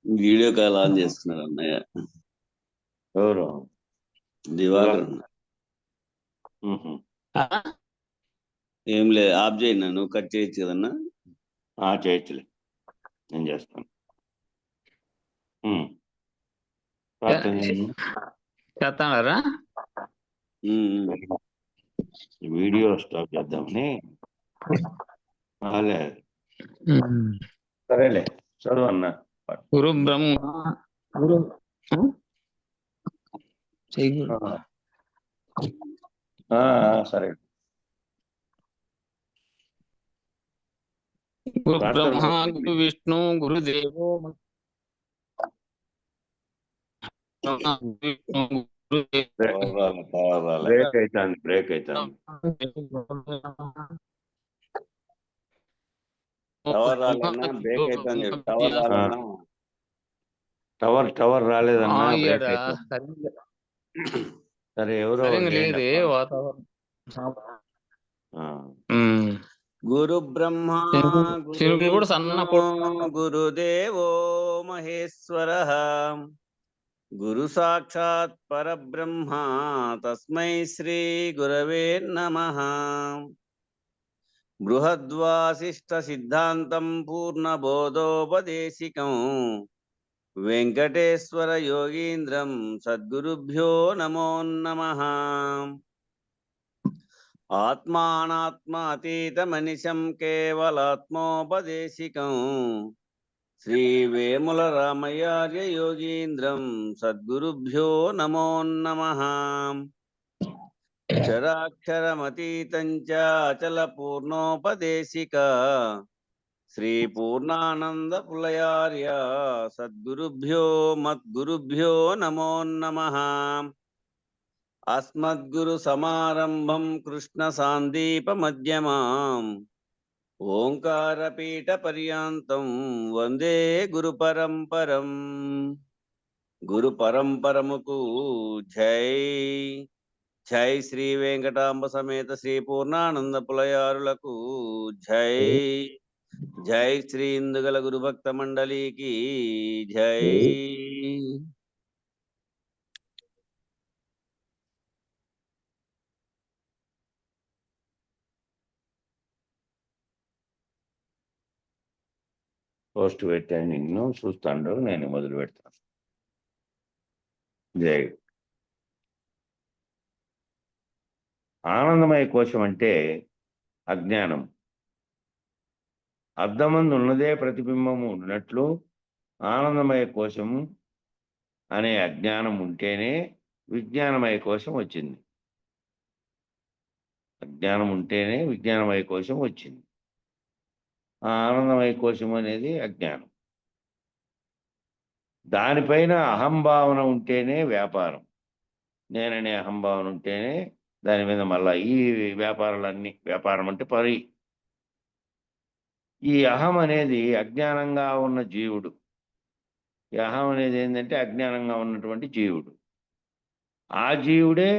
Video call on చేస్తున్నారు అన్నయ్య. ఎవరు? దివాకర్ అన్న. ఏం లేదు, ఆఫ్ చేయండి, నువ్వు కట్ చేయొచ్చు కదన్నా. చేయొచ్చులే, నేను చేస్తాను. చేస్తాడారా? వీడియో స్టాప్ చేద్దామని. సరేలే, చదువు అన్న. గురు బ్రహ్మ గురు సరే. గురు బ్రహ్మ గురు విష్ణు గురుదేవో బ్రేక్ అవుతుంది. టవర్ రాలేదన్నా. సరే, ఎవరో లేదే వాతావరణం. గురు బ్రహ్మ కూడా సన్న గురుదేవో మహేశ్వర గురు సాక్షాత్ పరబ్రహ్మ తస్మై శ్రీ గురవే నమః. బృహద్వాసిష్ట సిద్ధాంతం పూర్ణబోధోపదేశికం వెంకటేశ్వర యోగీంద్రం సద్గురుభ్యో నమో నమః. ఆత్మానాత్మ అతీతమనిశం కేవలాత్మోపదేశికం శ్రీ వేముల రామయార్య యోగీంద్రం సద్గురుభ్యో నమో నమః. చరాక్షరమతీతం చ అచల పూర్ణోపదేశిక శ్రీ పూర్ణానంద పులయార్య సద్గురుభ్యో మద్గురుభ్యో నమో నమః. అస్మద్గురు సమారంభం కృష్ణ సాందీప మధ్యమాం ఓంకారపీఠ పర్యాంతం వందే గురు పరంపరం. గురు పరంపరముకు జై. జై శ్రీ వెంకటాంబ సమేత శ్రీ పూర్ణానంద పులయారులకు జై. జై శ్రీ ఇందుగల గురుభక్త మండలికి జై. పోస్ట్ పెట్టాను, నిన్ను చూస్తాడు, నేను మొదలు పెడతాను. జై. ఆనందమయ కోశం అంటే అజ్ఞానం. అద్దమందు ఉన్నదే ప్రతిబింబము ఉన్నట్లు ఆనందమయ కోశము అనే అజ్ఞానం ఉంటేనే విజ్ఞానమయ కోశం వచ్చింది. అజ్ఞానం ఉంటేనే విజ్ఞానమయ కోశం వచ్చింది. ఆ ఆనందమయ కోశం అనేది అజ్ఞానం. దానిపైన అహంభావన ఉంటేనే వ్యాపారం. నేననే అహంభావన ఉంటేనే దాని మీద మళ్ళా ఈ వ్యాపారాలన్నీ. వ్యాపారం అంటే పని. ఈ అహం అనేది అజ్ఞానంగా ఉన్న జీవుడు. ఈ అహం అనేది ఏంటంటే అజ్ఞానంగా ఉన్నటువంటి జీవుడు. ఆ జీవుడే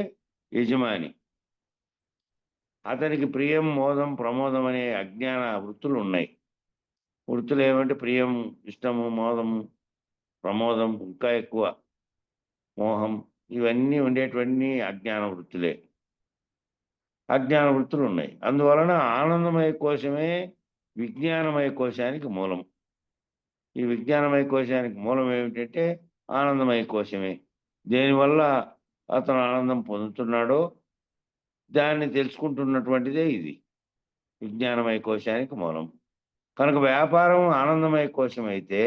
యజమాని. అతనికి ప్రియం, మోదం, ప్రమోదం అనే అజ్ఞాన వృత్తులు ఉన్నాయి. వృత్తులు ఏమంటే ప్రియం, ఇష్టము, మోదము, ప్రమోదం, ఇంకా ఎక్కువ మోహం, ఇవన్నీ ఉండేటువంటి అజ్ఞాన వృత్తులే. అజ్ఞాన వృత్తులు ఉన్నాయి. అందువలన ఆనందమయ కోశమే విజ్ఞానమయ కోశానికి మూలం. ఈ విజ్ఞానమయ కోశానికి మూలం ఏమిటంటే ఆనందమయ కోశమే. దేనివల్ల అతను ఆనందం పొందుతున్నాడో దాన్ని తెలుసుకుంటున్నటువంటిదే ఇది విజ్ఞానమయ కోశానికి మూలం. కనుక వ్యాపారం ఆనందమయ కోశమైతే,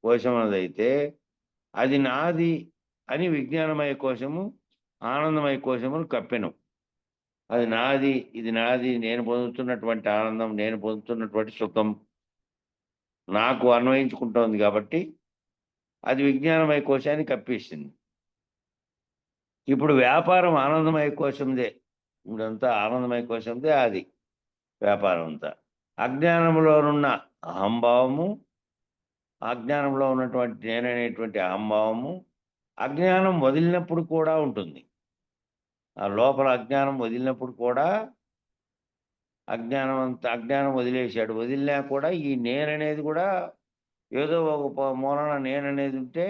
కోశం అన్నదైతే అది నాది అని విజ్ఞానమయ కోశము ఆనందమయ కోశమును కప్పెను. అది నాది, ఇది నాది, నేను పొందుతున్నటువంటి ఆనందం, నేను పొందుతున్నటువంటి సుఖం నాకు అన్వయించుకుంటోంది కాబట్టి అది విజ్ఞానమయ కోశాన్ని కప్పిస్తుంది. ఇప్పుడు వ్యాపారం ఆనందమయ కోశందే. ఇప్పుడంతా ఆనందమయ కోశందే అది వ్యాపారం అంతా. అజ్ఞానంలోనున్న అహంభావము, అజ్ఞానంలో ఉన్నటువంటి నేననేటువంటి అహంభావము అజ్ఞానం వదిలినప్పుడు కూడా ఉంటుంది. ఆ లోపల అజ్ఞానం వదిలినప్పుడు కూడా అజ్ఞానం వదిలేశాడు. వదిలినా కూడా ఈ నేననేది కూడా ఏదో ఒక మూలన నేననేది ఉంటే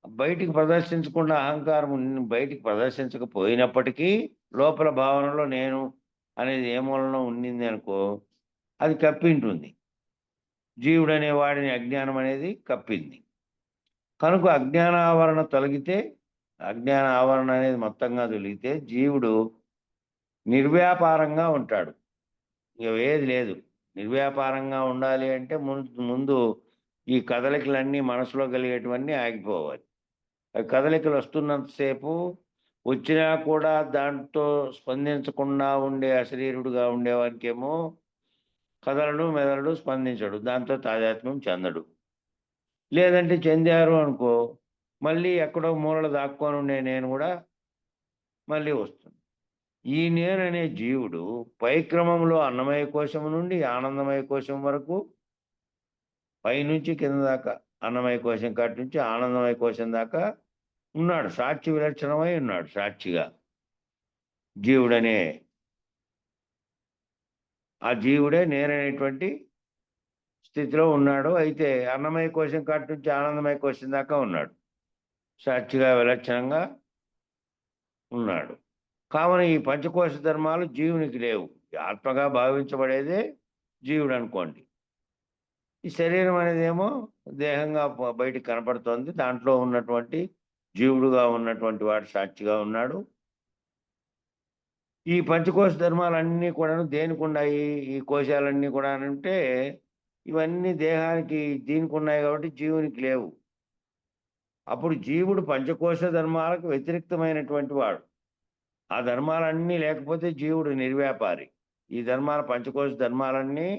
బయటికి ప్రదర్శించకుండా అహంకారం బయటికి ప్రదర్శించకపోయినప్పటికీ లోపల భావనలో నేను అనేది ఏ మూలలో ఉండింది అనుకో, అది కప్పింటుంది. జీవుడు అనే వాడిని అజ్ఞానం అనేది కప్పింది. కనుక అజ్ఞాన ఆవరణ తొలగితే, అజ్ఞాన ఆవరణ అనేది మొత్తంగా తొలగితే జీవుడు నిర్వ్యాపారంగా ఉంటాడు. ఇక ఏది లేదు. నిర్వ్యాపారంగా ఉండాలి అంటే ముందు ఈ కదలికలన్నీ మనసులో కలిగేటివన్నీ ఆగిపోవాలి. కదలికలు వస్తున్నంతసేపు వచ్చినా కూడా దాంతో స్పందించకుండా ఉండే అశరీరుడుగా ఉండేవానికేమో కదలడు, మెదలడు, స్పందించడు. దాంతో తాదాత్మ్యం చెందడు. లేదంటే చెందారు అనుకో, మళ్ళీ ఎక్కడో మూలన దాక్కొని ఉండే నేను కూడా మళ్ళీ వస్తుంది. ఈ నేననే జీవుడు పైక్రమంలో అన్నమయ కోశం నుండి ఆనందమయ కోశం వరకు, పైనుంచి కింద దాకా అన్నమయ కోశం కాటి నుంచి ఆనందమయ కోశం దాకా ఉన్నాడు. సాక్షి విలక్షణమై ఉన్నాడు. సాక్షిగా జీవుడనే ఆ జీవుడే నేననేటువంటి స్థితిలో ఉన్నాడు. అయితే అన్నమయ కోశం కాటి నుంచి ఆనందమయ కోశం దాకా ఉన్నాడు. సాక్షిగా విలక్షణంగా ఉన్నాడు. కావున ఈ పంచకోశ ధర్మాలు జీవునికి లేవు. ఆత్మగా భావించబడేదే జీవుడు అనుకోండి. ఈ శరీరం అనేదేమో దేహంగా బయటికి కనపడుతోంది. దాంట్లో ఉన్నటువంటి జీవుడుగా ఉన్నటువంటి వాడు సాక్షిగా ఉన్నాడు. ఈ పంచకోశ ధర్మాలన్నీ కూడాను దేనికి ఉన్నాయి? ఈ కోశాలన్నీ కూడా అంటే ఇవన్నీ దేహానికి దీనికి ఉన్నాయి కాబట్టి జీవునికి లేవు. అప్పుడు జీవుడు పంచకోశ ధర్మాలకు వ్యతిరిక్తమైనటువంటి వాడు. ఆ ధర్మాలన్నీ లేకపోతే జీవుడు నిర్వ్యాపారి. ఈ పంచకోశ ధర్మాలన్నీ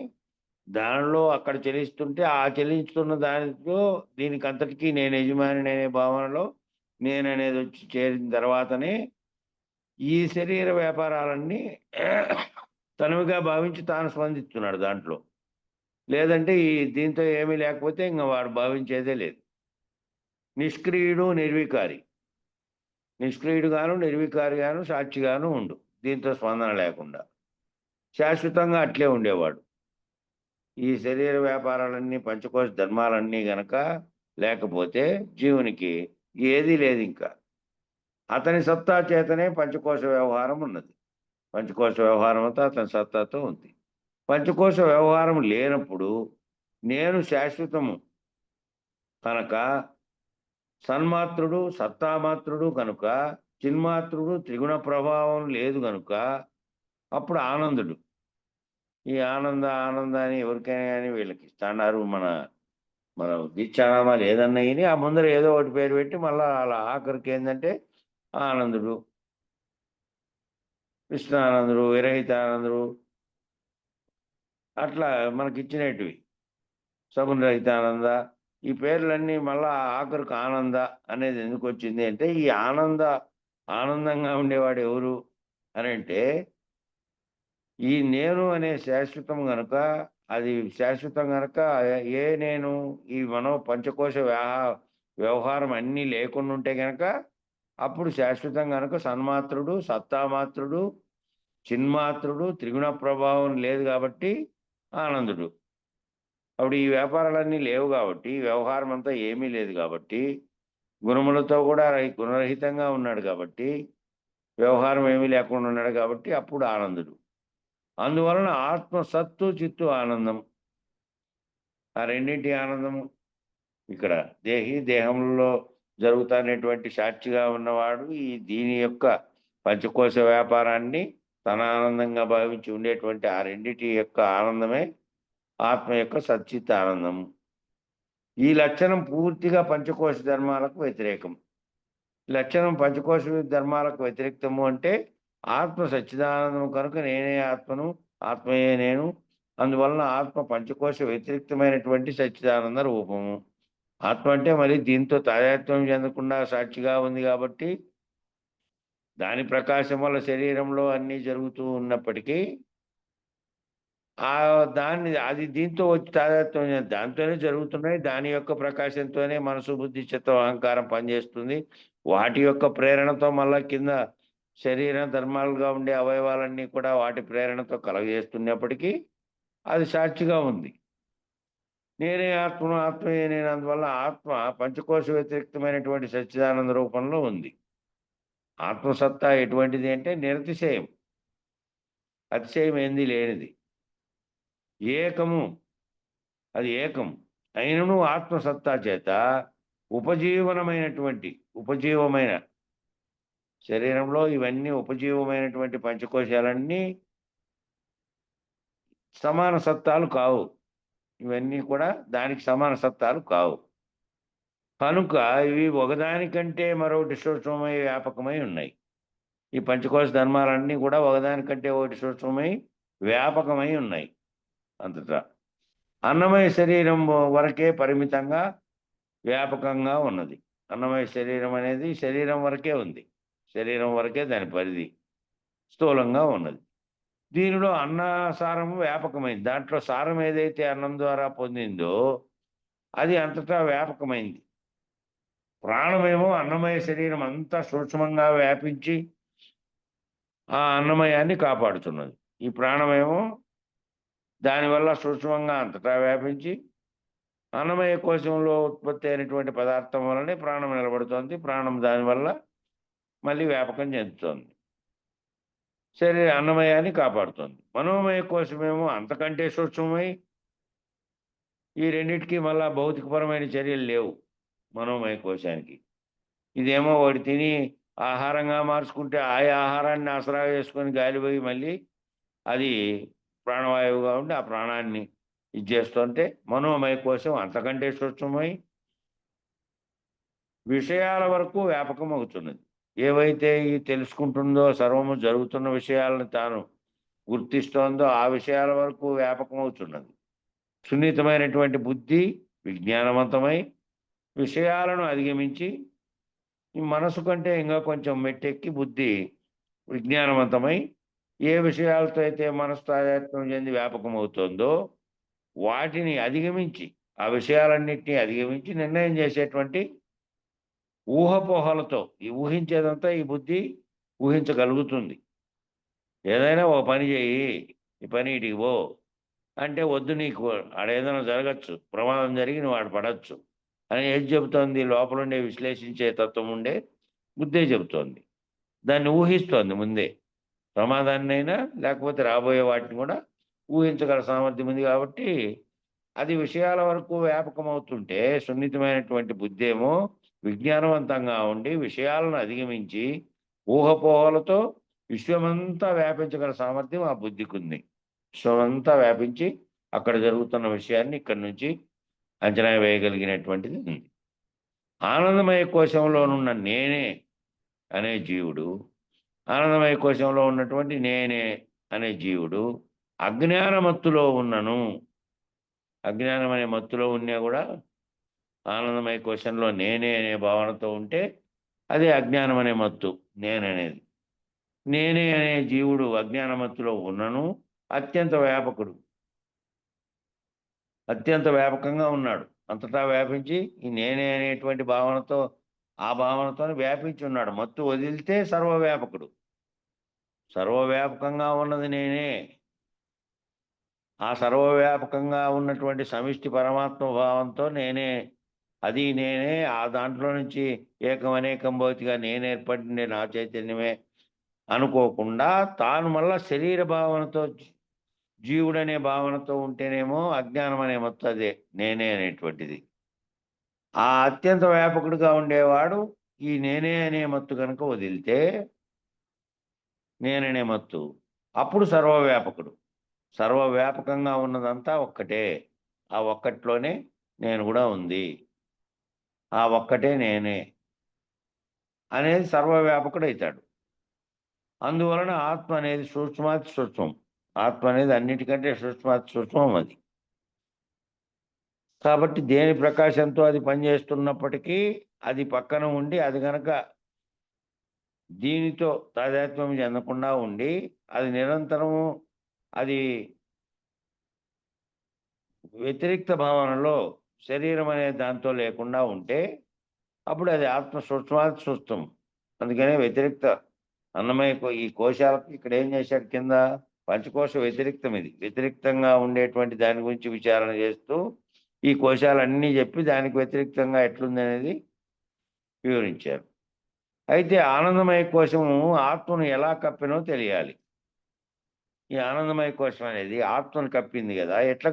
దానిలో అక్కడ చెలిస్తుంటే ఆ చెలిస్తున్న దానితో దీనికి అంతటికీ నేను యజమాని అనే భావనలో నేననేది వచ్చి చేరిన తర్వాతనే ఈ శరీర వ్యాపారాలన్నీ తనవిగా భావించి తాను స్పందిస్తున్నాడు దాంట్లో. లేదంటే దీంతో ఏమీ లేకపోతే ఇంకా వాడు భావించేదే లేదు. నిష్క్రియుడు, నిర్వికారి. నిష్క్రియుడుగాను, నిర్వికారిగాను, సాక్షిగాను ఉండు. దీంతో స్పందన లేకుండా శాశ్వతంగా అట్లే ఉండేవాడు. ఈ శరీర వ్యాపారాలన్నీ పంచకోశ ధర్మాలన్నీ గనక లేకపోతే జీవునికి ఏదీ లేదు. ఇంకా అతని సత్తా చేతనే పంచకోశ వ్యవహారం ఉన్నది. పంచకోశ వ్యవహారం అంతా అతని సత్తాతో ఉంది. పంచకోశ వ్యవహారం లేనప్పుడు నేను శాశ్వతము కనుక, సన్మాత్రుడు సత్తామాత్రుడు కనుక, చిన్మాత్రుడు త్రిగుణ ప్రభావం లేదు కనుక అప్పుడు ఆనందుడు. ఈ ఆనంద అని ఎవరికైనా కానీ వీళ్ళకి ఇస్తున్నారు. మన దీక్షానామాలు ఏదన్నా కానీ ఆ ముందర ఏదో ఒకటి పేరు పెట్టి మళ్ళీ అలా ఆఖరికి ఏంటంటే ఆనందుడు, కృష్ణానందుడు, విరహితానందుడు అట్లా మనకిచ్చినటివి. సగుణ రహితానంద ఈ పేర్లన్నీ మళ్ళా ఆఖరికి ఆనంద అనేది ఎందుకు వచ్చింది అంటే ఈ ఆనందంగా ఉండేవాడు ఎవరు అని అంటే ఈ నేను అనే శాశ్వతం గనక, అది శాశ్వతం గనక ఏ నేను ఈ పంచకోశ వ్యవహారం అన్నీ లేకుండా ఉంటే గనక అప్పుడు శాశ్వతం గనక సన్మాత్రుడు, సత్తామాత్రుడు, చిన్మాత్రుడు, త్రిగుణ ప్రభావం లేదు కాబట్టి ఆనందుడు. అప్పుడు ఈ వ్యాపారాలన్నీ లేవు కాబట్టి వ్యవహారం అంతా ఏమీ లేదు కాబట్టి గుణములతో కూడా గుణరహితంగా ఉన్నాడు కాబట్టి వ్యవహారం ఏమీ లేకుండా ఉన్నాడు కాబట్టి అప్పుడు ఆనందుడు. అందువలన ఆత్మ సత్తు చిత్తు ఆనందం, ఆ రెండింటి ఆనందము ఇక్కడ దేహంలో జరుగుతున్నటువంటి సాక్షిగా ఉన్నవాడు దీని యొక్క పంచకోశ వ్యాపారాన్ని తన ఆనందంగా భావించి ఉండేటువంటి ఆ రెండింటి యొక్క ఆనందమే ఆత్మ యొక్క సచ్చిత్ ఆనందం. ఈ లక్షణం పూర్తిగా పంచకోశ ధర్మాలకు వ్యతిరేకం. లక్షణం పంచకోశ ధర్మాలకు వ్యతిరేక్తము అంటే ఆత్మ సచ్చిదానందము కనుక నేనే ఆత్మను, ఆత్మయే నేను. అందువలన ఆత్మ పంచకోశ వ్యతిరేక్తమైనటువంటి సచ్చిదానంద రూపము. ఆత్మ అంటే మరి దీంతో తాదాత్మ్యం చెందకుండా సాక్షిగా ఉంది కాబట్టి దాని ప్రకాశం వల్ల శరీరంలో అన్నీ జరుగుతూ ఉన్నప్పటికీ అది దీంతో వచ్చి తాదాత్మ్యం దాంతోనే జరుగుతున్నాయి. దాని యొక్క ప్రకాశంతోనే మనసు, బుద్ధి, చిత్తం, అహంకారం పనిచేస్తుంది. వాటి యొక్క ప్రేరణతో మళ్ళా కింద శరీరం ధర్మాలుగా ఉండే అవయవాలన్నీ కూడా వాటి ప్రేరణతో కలగజేస్తున్నప్పటికీ అది సాక్షిగా ఉంది. నేనే ఆత్మను, ఆత్మయే నేను. అందువల్ల ఆత్మ పంచకోశ వ్యతిరిక్తమైనటువంటి సచ్చిదానంద రూపంలో ఉంది. ఆత్మసత్తా ఎటువంటిది అంటే నిరతిశయం, అతిశయం ఏంది లేనిది, ఏకము. అది ఏకం అయినను ఆత్మసత్తా చేత ఉపజీవమైన శరీరంలో ఇవన్నీ ఉపజీవమైనటువంటి పంచకోశాలన్నీ సమాన సత్తాలు కావు. ఇవన్నీ కూడా దానికి సమాన సత్తాలు కావు. కనుక ఇవి ఒకదానికంటే మరొకటి సూక్ష్మమై వ్యాపకమై ఉన్నాయి. ఈ పంచకోశ ధర్మాలన్నీ కూడా ఒకదానికంటే ఒకటి సూక్ష్మమై వ్యాపకమై ఉన్నాయి అంతటా. అన్నమయ శరీరం వరకే పరిమితంగా వ్యాపకంగా ఉన్నది. అన్నమయ శరీరం అనేది శరీరం వరకే ఉంది. శరీరం వరకే దాని పరిధి స్థూలంగా ఉన్నది. దీనిలో అన్న సారము వ్యాపకమైంది. దాంట్లో సారం ఏదైతే అన్నం ద్వారా పొందిందో అది అంతటా వ్యాపకమైంది. ప్రాణమేమో అన్నమయ శరీరం అంతా సూక్ష్మంగా వ్యాపించి ఆ అన్నమయాన్ని కాపాడుతున్నది. ఈ ప్రాణమేమో దానివల్ల సూక్ష్మంగా అంతటా వ్యాపించి అన్నమయ కోశంలో ఉత్పత్తి అయినటువంటి పదార్థం వల్లనే ప్రాణం నిలబడుతోంది. ప్రాణం దానివల్ల మళ్ళీ వ్యాపకం చెందుతోంది. అన్నమయాన్ని కాపాడుతోంది. మనోమయ కోశమేమో అంతకంటే సూక్ష్మమై ఈ రెండింటికి మళ్ళా భౌతికపరమైన చర్యలు లేవు మనోమయ కోశానికి. ఇదేమో వాడు తిని ఆహారంగా మార్చుకుంటే ఆయా ఆహారాన్ని ఆసరాగా చేసుకొని గాలిపోయి మళ్ళీ అది ప్రాణవాయువుగా ఉండి ఆ ప్రాణాన్ని ఇది చేస్తుంటే మనోమయ కోశం అంతకంటే సూక్ష్మమై విషయాల వరకు వ్యాపకం అవుతున్నది. ఏవైతే ఈ తెలుసుకుంటుందో సర్వము జరుగుతున్న విషయాలను తాను గుర్తిస్తోందో ఆ విషయాల వరకు వ్యాపకం అవుతున్నది. సున్నితమైనటువంటి బుద్ధి విజ్ఞానవంతమై విషయాలను అధిగమించి ఈ మనసు కంటే ఇంకా కొంచెం మెట్టెక్కి బుద్ధి విజ్ఞానవంతమై ఏ విషయాలతో అయితే మనసు తాదాత్మ్యం చెంది వ్యాపకం అవుతుందో వాటిని అధిగమించి ఆ విషయాలన్నింటినీ అధిగమించి నిర్ణయం చేసేటువంటి ఊహపోహలతో ఈ ఊహించేదంతా ఈ బుద్ధి ఊహించగలుగుతుంది. ఏదైనా ఓ పని చేయి, ఈ పని ఇటుకి పో అంటే వద్దు, నీకు ఆడేదైనా జరగచ్చు, ప్రమాదం జరిగి నువ్వు ఆడ పడవచ్చు అని ఏది చెబుతోంది? లోపలుండే విశ్లేషించే తత్వం ఉండే బుద్ధే చెబుతోంది. దాన్ని ఊహిస్తోంది ముందే. ప్రమాదాన్నైనా లేకపోతే రాబోయే వాటిని కూడా ఊహించగల సామర్థ్యం ఉంది. కాబట్టి అది విషయాల వరకు వ్యాపకమవుతుంటే సున్నితమైనటువంటి బుద్ధి ఏమో విజ్ఞానవంతంగా ఉండి విషయాలను అధిగమించి ఊహపోహలతో విశ్వమంతా వ్యాపించగల సామర్థ్యం ఆ బుద్ధికి ఉంది. విశ్వమంతా వ్యాపించి అక్కడ జరుగుతున్న విషయాన్ని ఇక్కడి నుంచి అంచనా వేయగలిగినటువంటిది ఉంది. ఆనందమయ కోశంలోనున్న నేనే అనే జీవుడు, ఆనందమయ కోశంలో ఉన్నటువంటి నేనే అనే జీవుడు అజ్ఞాన మత్తులో ఉన్నను. అజ్ఞానం అనే మత్తులో ఉన్నా కూడా ఆనందమయ కోశంలో నేనే అనే భావనతో ఉంటే అదే అజ్ఞానం అనే మత్తు. నేననేది నేనే అనే జీవుడు అజ్ఞాన మత్తులో ఉన్నను అత్యంత వ్యాపకుడు, అత్యంత వ్యాపకంగా ఉన్నాడు. అంతటా వ్యాపించి ఈ నేనే అనేటువంటి భావనతో ఆ భావనతో వ్యాపించి ఉన్నాడు. మత్తు వదిలితే సర్వవ్యాపకుడు. సర్వవ్యాపకంగా ఉన్నది నేనే. ఆ సర్వవ్యాపకంగా ఉన్నటువంటి సమిష్టి పరమాత్మ భావంతో నేనే, అది నేనే. ఆ దాంట్లో నుంచి ఏకం అనేకం భౌతిగా నేను ఏర్పడింది నా చైతన్యమే అనుకోకుండా తాను మళ్ళా శరీర భావనతో జీవుడనే భావనతో ఉంటేనేమో అజ్ఞానం అనే మత్తు అదే నేనే అనేటువంటిది. ఆ అత్యంత వ్యాపకుడిగా ఉండేవాడు ఈ నేనే అనే మత్తు కనుక వదిలితే, నేననే మత్తు, అప్పుడు సర్వవ్యాపకుడు. సర్వవ్యాపకంగా ఉన్నదంతా ఒక్కటే. ఆ ఒక్కట్లోనే నేను కూడా ఉంది. ఆ ఒక్కటే నేనే అనేది సర్వవ్యాపకుడు అవుతాడు. అందువలన ఆత్మ అనేది సూక్ష్మాతి సూక్ష్మం. ఆత్మ అనేది అన్నిటికంటే సూక్ష్మాతి సూక్ష్మం అది. కాబట్టి దేని ప్రకాశంతో అది పనిచేస్తున్నప్పటికీ అది పక్కన ఉండి అది కనుక దీనితో తాదాత్మ్యం చెందకుండా ఉండి అది నిరంతరము అది వ్యతిరిక్త భావనలో శరీరం అనే దాంతో లేకుండా ఉంటే అప్పుడు అది ఆత్మ సూక్ష్మాతి సూక్ష్మం. అందుకనే వ్యతిరిక్త అన్నమయ ఈ కోశాలకు ఇక్కడ ఏం చేశాడు కింద పంచకోశ వ్యతిరిక్తం. ఇది వ్యతిరిక్తంగా ఉండేటువంటి దాని గురించి విచారణ చేస్తూ ఈ కోశాలన్నీ చెప్పి దానికి వ్యతిరేక్తంగా ఎట్లుంది అనేది వివరించారు. అయితే ఆనందమయ కోశము ఆత్మను ఎలా కప్పినో తెలియాలి. ఈ ఆనందమయ కోశం అనేది ఆత్మను కప్పింది కదా, ఎట్లా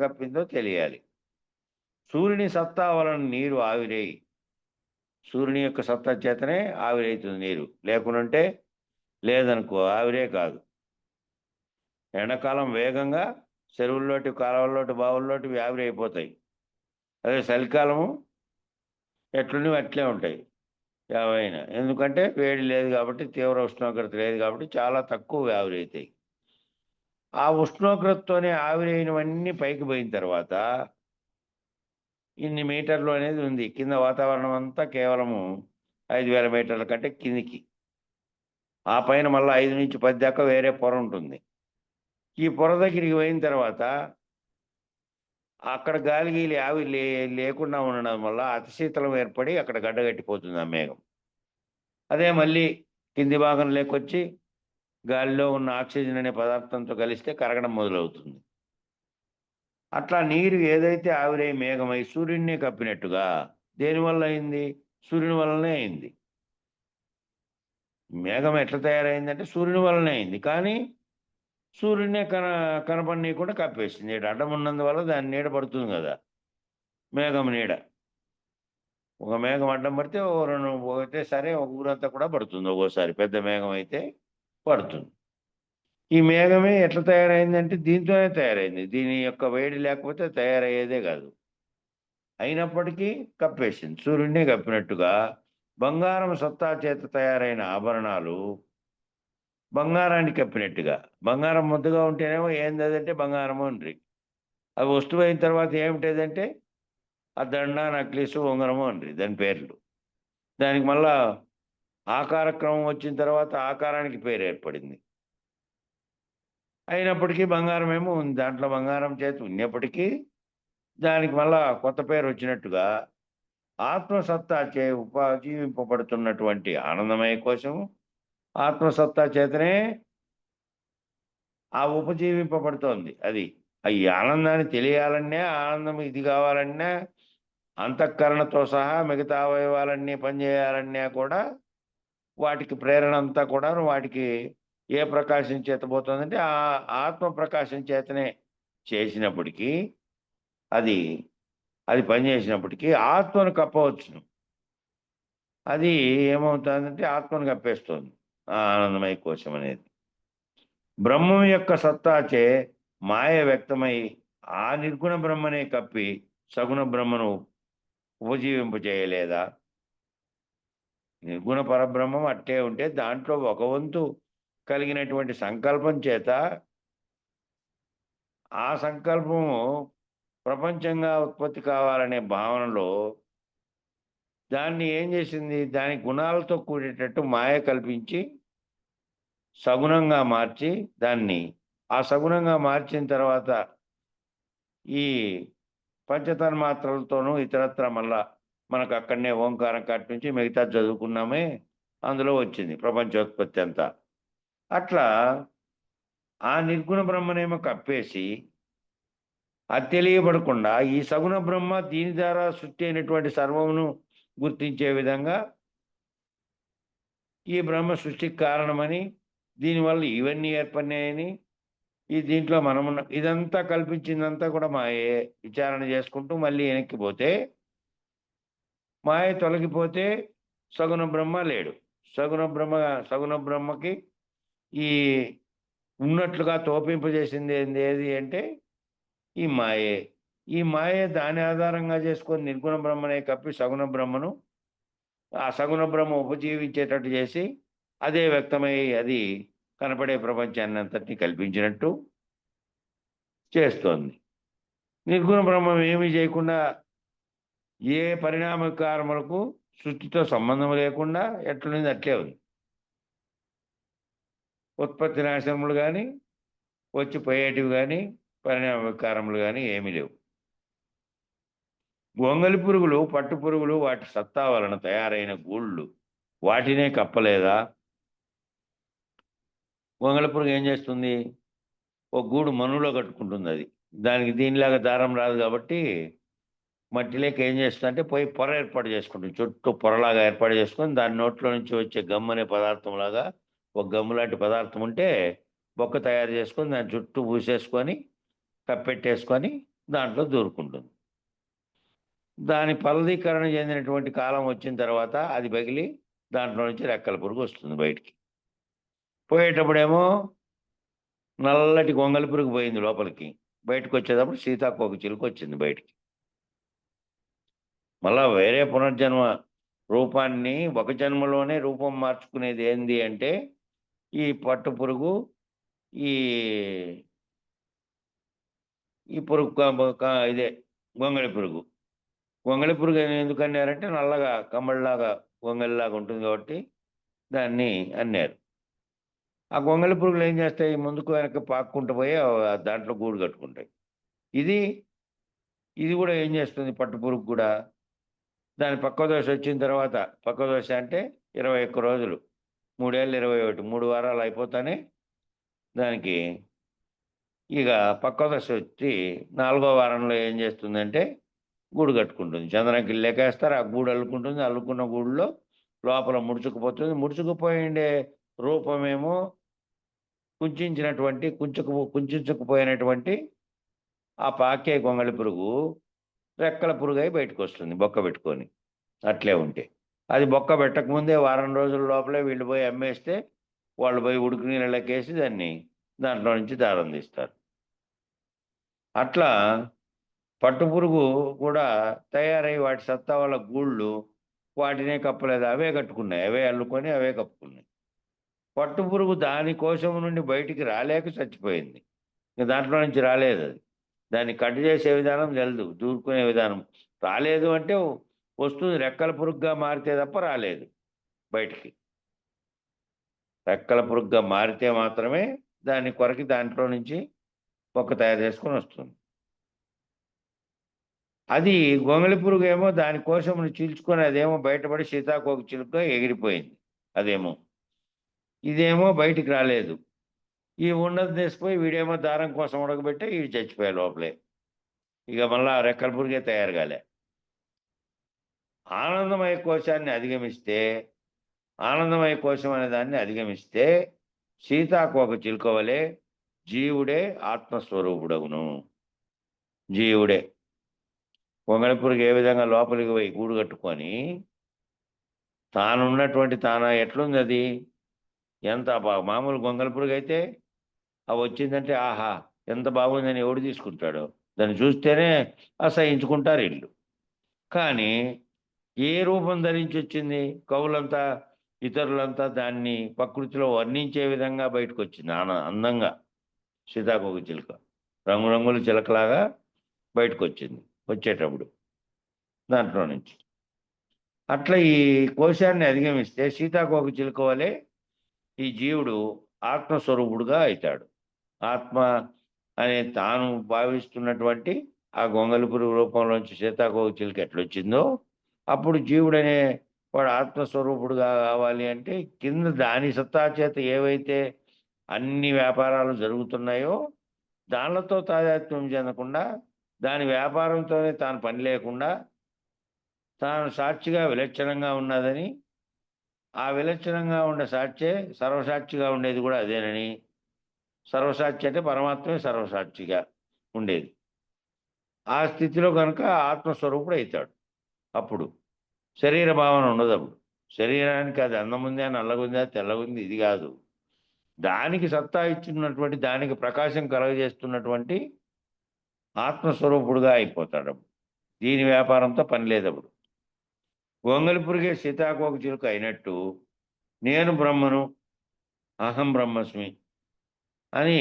కప్పిందో తెలియాలి. సూర్యుని సత్తా వలన నీరు ఆవిరై, సూర్యుని యొక్క సత్తా చేతనే ఆవిరైతుంది నీరు, లేకుంటే లేదనుకో ఆవిరే కాదు. ఎండాకాలం వేగంగా చెరువుల్లోటి, కాలువల్లోటి, బావుల్లోటి ఆవిరైపోతాయి. అదే చలికాలము ఎట్లుండి అట్లే ఉంటాయి యావైనా. ఎందుకంటే వేడి లేదు కాబట్టి, తీవ్ర ఉష్ణోగ్రత లేదు కాబట్టి చాలా తక్కువ ఆవిరైతాయి. ఆ ఉష్ణోగ్రతతోనే ఆవిరైనవన్నీ పైకి పోయిన తర్వాత ఇన్ని మీటర్లు అనేది ఉంది. కింద వాతావరణం అంతా కేవలము 5,000 మీటర్ల కంటే కిందికి. ఆ పైన మళ్ళీ 5 నుంచి 10 దాకా వేరే పొర ఉంటుంది. ఈ పొర దగ్గరికి పోయిన తర్వాత అక్కడ గాలి గీలి ఆవిరి లేకుండా ఉండడం వల్ల అతిశీతలం ఏర్పడి అక్కడ గడ్డగట్టిపోతుంది ఆ మేఘం. అదే మళ్ళీ కింది భాగం లేకొచ్చి గాలిలో ఉన్న ఆక్సిజన్ అనే పదార్థంతో కలిస్తే కరగడం మొదలవుతుంది. అట్లా నీరు ఏదైతే ఆవిరై మేఘమై సూర్యుడినే కప్పినట్టుగా దేనివల్ల అయింది? సూర్యుని వల్లనే అయింది. మేఘం ఎట్లా తయారైందంటే సూర్యుని వల్లనే అయింది. కానీ సూర్యుడినే కనపడనీయకుండా కప్పేసింది. అడ్డం ఉన్నందువల్ల దాని నీడ పడుతుంది కదా, మేఘం నీడ. ఒక మేఘం అడ్డం పడితే ఒకటేసారి ఒక ఊరంతా కూడా పడుతుంది. ఒక్కోసారి పెద్ద మేఘం అయితే పడుతుంది. ఈ మేఘమే ఎట్లా తయారైందంటే దీంతోనే తయారైంది. దీని యొక్క వేడి లేకపోతే తయారయ్యేదే కాదు. అయినప్పటికీ కప్పేసింది. సూర్యుడినే కప్పినట్టుగా బంగారం సత్తా చేత తయారైన ఆభరణాలు బంగారాన్ని కప్పినట్టుగా. బంగారం ముద్దగా ఉంటేనేమో ఏందంటే బంగారము అండ్రి. అవి వస్తువు అయిన తర్వాత ఏమిటేదంటే ఆ దండ, నక్లీసు, ఉంగరము అండ్రి దాని పేర్లు. దానికి మళ్ళా ఆకారక్రమం వచ్చిన తర్వాత ఆకారానికి పేరు ఏర్పడింది. అయినప్పటికీ బంగారం ఏమో ఉంది. దాంట్లో బంగారం చేతి ఉన్నప్పటికీ దానికి మళ్ళా కొత్త పేరు వచ్చినట్టుగా ఆత్మసత్తా చే ఉపజీవింపబడుతున్నటువంటి ఆనందమయ కోశము ఆత్మసత్తా చేతనే ఆ ఉపజీవింపబడుతోంది. అది ఈ ఆనందాన్ని తెలియాలన్నా, ఆనందం ఇది కావాలన్నా, అంతఃకరణతో సహా మిగతా అవయవాలన్నీ పనిచేయాలన్నా కూడా వాటికి ప్రేరణ అంతా కూడా వాటికి ఏ ప్రకాశం చేత పోతుందంటే ఆ ఆత్మ ప్రకాశం చేతనే చేసినప్పటికీ అది పనిచేసినప్పటికీ ఆత్మను కప్పవచ్చును. అది ఏమవుతుందంటే ఆత్మను కప్పేస్తుంది ఆ ఆనందమయ కోశం అనేది. బ్రహ్మం యొక్క సత్తాచే మాయ వ్యక్తమై ఆ నిర్గుణ బ్రహ్మనే కప్పి సగుణ బ్రహ్మను ఉపజీవింపజేయలేదా? నిర్గుణ పరబ్రహ్మం అట్టే ఉంటే దాంట్లో ఒక వంతు కలిగినటువంటి సంకల్పం చేత ఆ సంకల్పము ప్రపంచంగా ఉత్పత్తి కావాలనే భావనలో దాన్ని ఏం చేసింది? దాని గుణాలతో కూడేటట్టు మాయ కల్పించి సగుణంగా మార్చి దాన్ని ఆ సగుణంగా మార్చిన తర్వాత ఈ పంచతన్మాత్రలతోనూ ఇతరత్ర మళ్ళా మనకు అక్కడనే ఓంకారం కట్టి నుంచి మిగతా చదువుకున్నామే, అందులో వచ్చింది ప్రపంచోత్పత్తి అంతా. అట్లా ఆ నిర్గుణ బ్రహ్మనేమో కప్పేసి అది తెలియబడకుండా ఈ సగుణ బ్రహ్మ దీని ద్వారా సృష్టి అయినటువంటి సర్వమును గుర్తించే విధంగా ఈ బ్రహ్మ సృష్టికి కారణమని, దీనివల్ల ఇవన్నీ ఏర్పడినాయని, ఈ దీంట్లో మనమున్న ఇదంతా కల్పించిందంతా కూడా మాయే విచారణ చేసుకుంటూ మళ్ళీ వెనక్కిపోతే మాయ తొలగిపోతే సగుణ బ్రహ్మ లేడు. సగుణ బ్రహ్మకి ఈ ఉన్నట్లుగా తోపింపజేసింది ఏది అంటే ఈ మాయే. ఈ మాయే దాని ఆధారంగా చేసుకొని నిర్గుణ బ్రహ్మనే కప్పి సగుణ బ్రహ్మను ఆ సగుణ బ్రహ్మ ఉపజీవించేటట్టు చేసి అదే వ్యక్తమై అది కనపడే ప్రపంచాన్ని అంతటినీ కల్పించినట్టు చేస్తోంది. నిర్గుణ బ్రహ్మం ఏమీ చేయకుండా ఏ పరిణామ కారములకు సృష్టితో సంబంధం లేకుండా ఎట్లుంది అట్లే ఉంది. ఉత్పత్తి నాశనములు కానీ వచ్చి పోయేటివి కానీ పరిణామ వికారములు కానీ ఏమీ లేవు. గొంగలి పురుగులు, పట్టు పురుగులు వాటి సత్తా వలన తయారైన గూళ్ళు వాటినే కప్పలేదా? గొంగలి పురుగు ఏం చేస్తుంది? ఒక గూడు మనులో కట్టుకుంటుంది అది. దానికి దీనిలాగా దారం రాదు కాబట్టి మట్టిలోకి ఏం చేస్తుందంటే పోయి పొర ఏర్పాటు చేసుకుంటుంది. చుట్టూ పొరలాగా ఏర్పాటు చేసుకొని దాని నోట్లో నుంచి వచ్చే గమ్ అనే పదార్థంలాగా ఒక గమ్ము లాంటి పదార్థం ఉంటే బొక్క తయారు చేసుకొని దాని చుట్టూ పూసేసుకొని కప్పెట్టేసుకొని దాంట్లో దూరుకుంటుంది. దాని ఫలదీకరణ చెందినటువంటి కాలం వచ్చిన తర్వాత అది పగిలి దాంట్లో నుంచి రెక్కల పురుగు వస్తుంది బయటికి. పోయేటప్పుడేమో నల్లటి గొంగళి పురుగు పోయింది లోపలికి. బయటకు వచ్చేటప్పుడు సీతాకోక చిలుక వచ్చింది బయటికి. మళ్ళా వేరే పునర్జన్మ రూపాన్ని ఒక జన్మలోనే రూపం మార్చుకునేది ఏంది అంటే ఈ పట్టు పురుగు, ఈ ఈ పురుగు ఇదే గొంగళి పురుగు. గొంగళి పురుగు ఎందుకు అన్నారంటే నల్లగా కమ్మడిలాగా గొంగళిలాగా ఉంటుంది కాబట్టి దాన్ని అన్నారు. ఆ గొంగళి పురుగులు ఏం చేస్తాయి? ముందుకు వెనక్కి పాక్కుంటూ పోయి దాంట్లో గూడు కట్టుకుంటాయి. ఇది కూడా ఏం చేస్తుంది? పట్టు పురుగు కూడా దాని పక్క దోశ వచ్చిన తర్వాత, పక్క దోశ అంటే 21 రోజులు, 3 ఏళ్ళు 21, 3 వారాలు అయిపోతానే దానికి ఇక పక్క దశ వచ్చి 4వ వారంలో ఏం చేస్తుందంటే గూడు కట్టుకుంటుంది. చంద్రకి లెక్కేస్తారు, ఆ గూడు అల్లుకుంటుంది. అల్లుకున్న గూడులో లోపల ముడుచుకుపోతుంది. ముడుచుకుపోయిండే రూపమేమో కుంచుకుపోయినటువంటి ఆ పాకే గొంగళి పురుగు రెక్కల పురుగు అయి బయటకు వస్తుంది బొక్క పెట్టుకొని. అట్లే ఉంటే అది బొక్క పెట్టకముందే వారం రోజుల లోపలే వీళ్ళు పోయి అమ్మేస్తే వాళ్ళు పోయి ఉడుకు నీళ్ళకేసి దాంట్లో నుంచి దారం తీస్తారు. అట్లా పట్టుపురుగు కూడా తయారై వాటి సత్తా వల్ల గూళ్ళు వాటినే కప్పలేదు, అవే కట్టుకున్నాయి, అవే అల్లుకొని అవే కప్పుకున్నాయి. పట్టుపురుగు దాని కోశం నుండి బయటికి రాలేక చచ్చిపోయింది. ఇంకా దాంట్లో నుంచి రాలేదు. అది దాన్ని కట్ చేసే విధానం తెలుదు, దూరుకునే విధానం రాలేదు. అంటే వస్తుంది రెక్కల పురుగుగా మారితే తప్ప రాలేదు బయటికి. రెక్కల పురుగుగా మారితే మాత్రమే దాన్ని కొరికి దాంట్లో నుంచి బొక్క తయారు చేసుకొని వస్తుంది. అది గొంగళి పురుగు ఏమో దాని కోసమును చీల్చుకొని అదేమో బయటపడి సీతాకోక చిలుక ఎగిరిపోయింది అదేమో. ఇదేమో బయటికి రాలేదు. ఈ ఉన్నది తీసిపోయి వీడేమో దారం కోసం ఉడకబెట్టి ఇవి చచ్చిపోయాయి లోపలే. ఇక మళ్ళా రెక్కల పురుగే తయారు కాలే. ఆనందమయ కోశాన్ని అధిగమిస్తే, ఆనందమయ కోశం అనే దాన్ని అధిగమిస్తే సీతాకోక చిలుక వలె జీవుడే ఆత్మస్వరూపుడగును. జీవుడే గొంగళి పురుగు ఏ విధంగా లోపలికి పోయి గూడు కట్టుకొని తానున్నటువంటి ఎట్లుంది అది? ఎంత మామూలు గొంగళి పురుగు అయితే అవి వచ్చిందంటే ఆహా ఎంత బాగుందని ఎవడు తీసుకుంటాడో, దాన్ని చూస్తేనే అసహించుకుంటారు ఇల్లు. కానీ ఏ రూపం ధరించి వచ్చింది? కవులంతా ఇతరులంతా దాన్ని ప్రకృతిలో వర్ణించే విధంగా బయటకు వచ్చింది అందంగా. సీతాకోక చిలుక రంగురంగుల చిలకలాగా బయటకు వచ్చింది వచ్చేటప్పుడు దాంట్లో నుంచి. అట్లా ఈ కోశాన్ని అధిగమిస్తే సీతాకోక చిలుక వలె ఈ జీవుడు ఆత్మస్వరూపుడుగా అవుతాడు. ఆత్మ అనే తాను భావిస్తున్నటువంటి ఆ గొంగళి పురుగు రూపంలోంచి సీతాకోక చిలుక ఎట్లొచ్చిందో అప్పుడు జీవుడనే వాడు ఆత్మస్వరూపుడుగా కావాలి అంటే కింద దాని సత్తా చేత ఏవైతే అన్ని వ్యాపారాలు జరుగుతున్నాయో దానిలతో తాదాత్మ్యం చెందకుండా, దాని వ్యాపారంతోనే తాను పని లేకుండా తాను సాక్షిగా విలక్షణంగా ఉన్నదని, ఆ విలక్షణంగా ఉండే సాక్షే సర్వసాక్షిగా ఉండేది కూడా అదేనని, సర్వసాక్షి అంటే పరమాత్మే సర్వసాక్షిగా ఉండేది. ఆ స్థితిలో కనుక ఆత్మస్వరూపుడు అవుతాడు. అప్పుడు శరీర భావన ఉండదు. అప్పుడు శరీరానికి అది అందముందా, నల్లగుందా, తెల్లగుంది ఇది కాదు. దానికి సత్తా ఇచ్చినటువంటి, దానికి ప్రకాశం కలగజేస్తున్నటువంటి ఆత్మస్వరూపుడుగా అయిపోతాడు. అప్పుడు దీని వ్యాపారంతో పని లేదు. అప్పుడు గొంగళి పురుగే సీతాకోక చిలుక అయినట్టు నేను బ్రహ్మను, అహం బ్రహ్మస్మి అని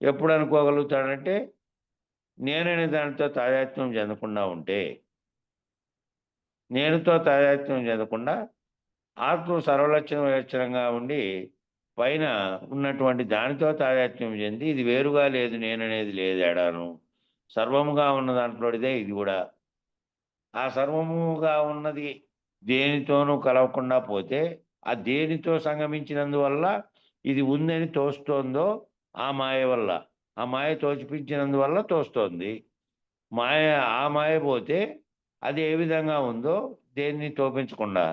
ఎప్పుడు అనుకోగలుగుతాడంటే నేననే దానితో తాదాత్మ్యం చెందకుండా ఉంటే, నేనుతో తాదాత్మ్యం చెందకుండా ఆత్మ సర్వలక్షణంగా ఉండి పైన ఉన్నటువంటి దానితో తాదాత్మ్యం చెంది ఇది వేరుగా లేదు, నేననేది లేదు, ఎడాను సర్వముగా ఉన్న దాంట్లోదే ఇది కూడా. ఆ సర్వముగా ఉన్నది దేనితోనూ కలవకుండా పోతే ఆ దేనితో సంగమించినందువల్ల ఇది ఉందని తోస్తోందో ఆ మాయ వల్ల ఆ మాయ తోచిపించినందువల్ల తోస్తోంది. మాయ ఆ మాయ పోతే అది ఏ విధంగా ఉందో దేన్ని తోపించకుండా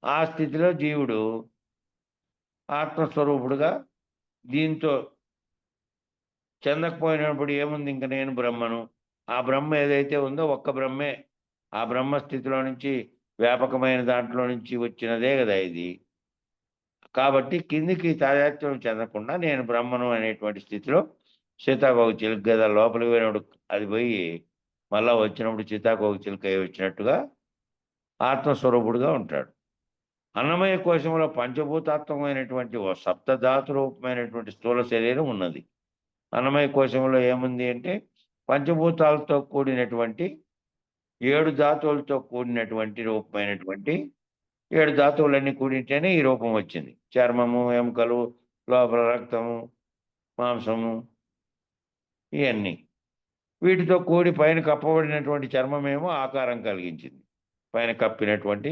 ఆ స్థితిలో జీవుడు ఆత్మస్వరూపుడుగా దీంతో చెందకపోయినప్పుడు ఏముంది, ఇంక నేను బ్రహ్మను. ఆ బ్రహ్మ ఏదైతే ఉందో ఒక్క బ్రహ్మే. ఆ బ్రహ్మ స్థితిలో నుంచి వ్యాపకమైన దాంట్లో నుంచి వచ్చినదే కదా ఇది. కాబట్టి కిందికి తాదాత్మ్యం చెందకుండా నేను బ్రహ్మను అనేటువంటి స్థితిలో సీతాకోక చిలుక కదా లోపలికి పోయినప్పుడు అది పోయి మళ్ళా వచ్చినప్పుడు సీతాకోక చిలుక అయి వచ్చినట్టుగా ఆత్మస్వరూపుడుగా ఉంటాడు. అన్నమయ కోశంలో పంచభూతాత్మకమైనటువంటి ఓ సప్తధాతు రూపమైనటువంటి స్థూల శరీరం ఉన్నది. అన్నమయ కోశంలో ఏముంది అంటే పంచభూతాలతో కూడినటువంటి 7 ధాతువులతో కూడినటువంటి రూపమైనటువంటి 7 ధాతువులన్నీ కూడింటేనే ఈ రూపం వచ్చింది. చర్మము, ఎముకలు, లోపల రక్తము, మాంసము, ఇవన్నీ వీటితో కూడి పైన కప్పబడినటువంటి చర్మమేమో ఆకారం కలిగించింది. పైన కప్పినటువంటి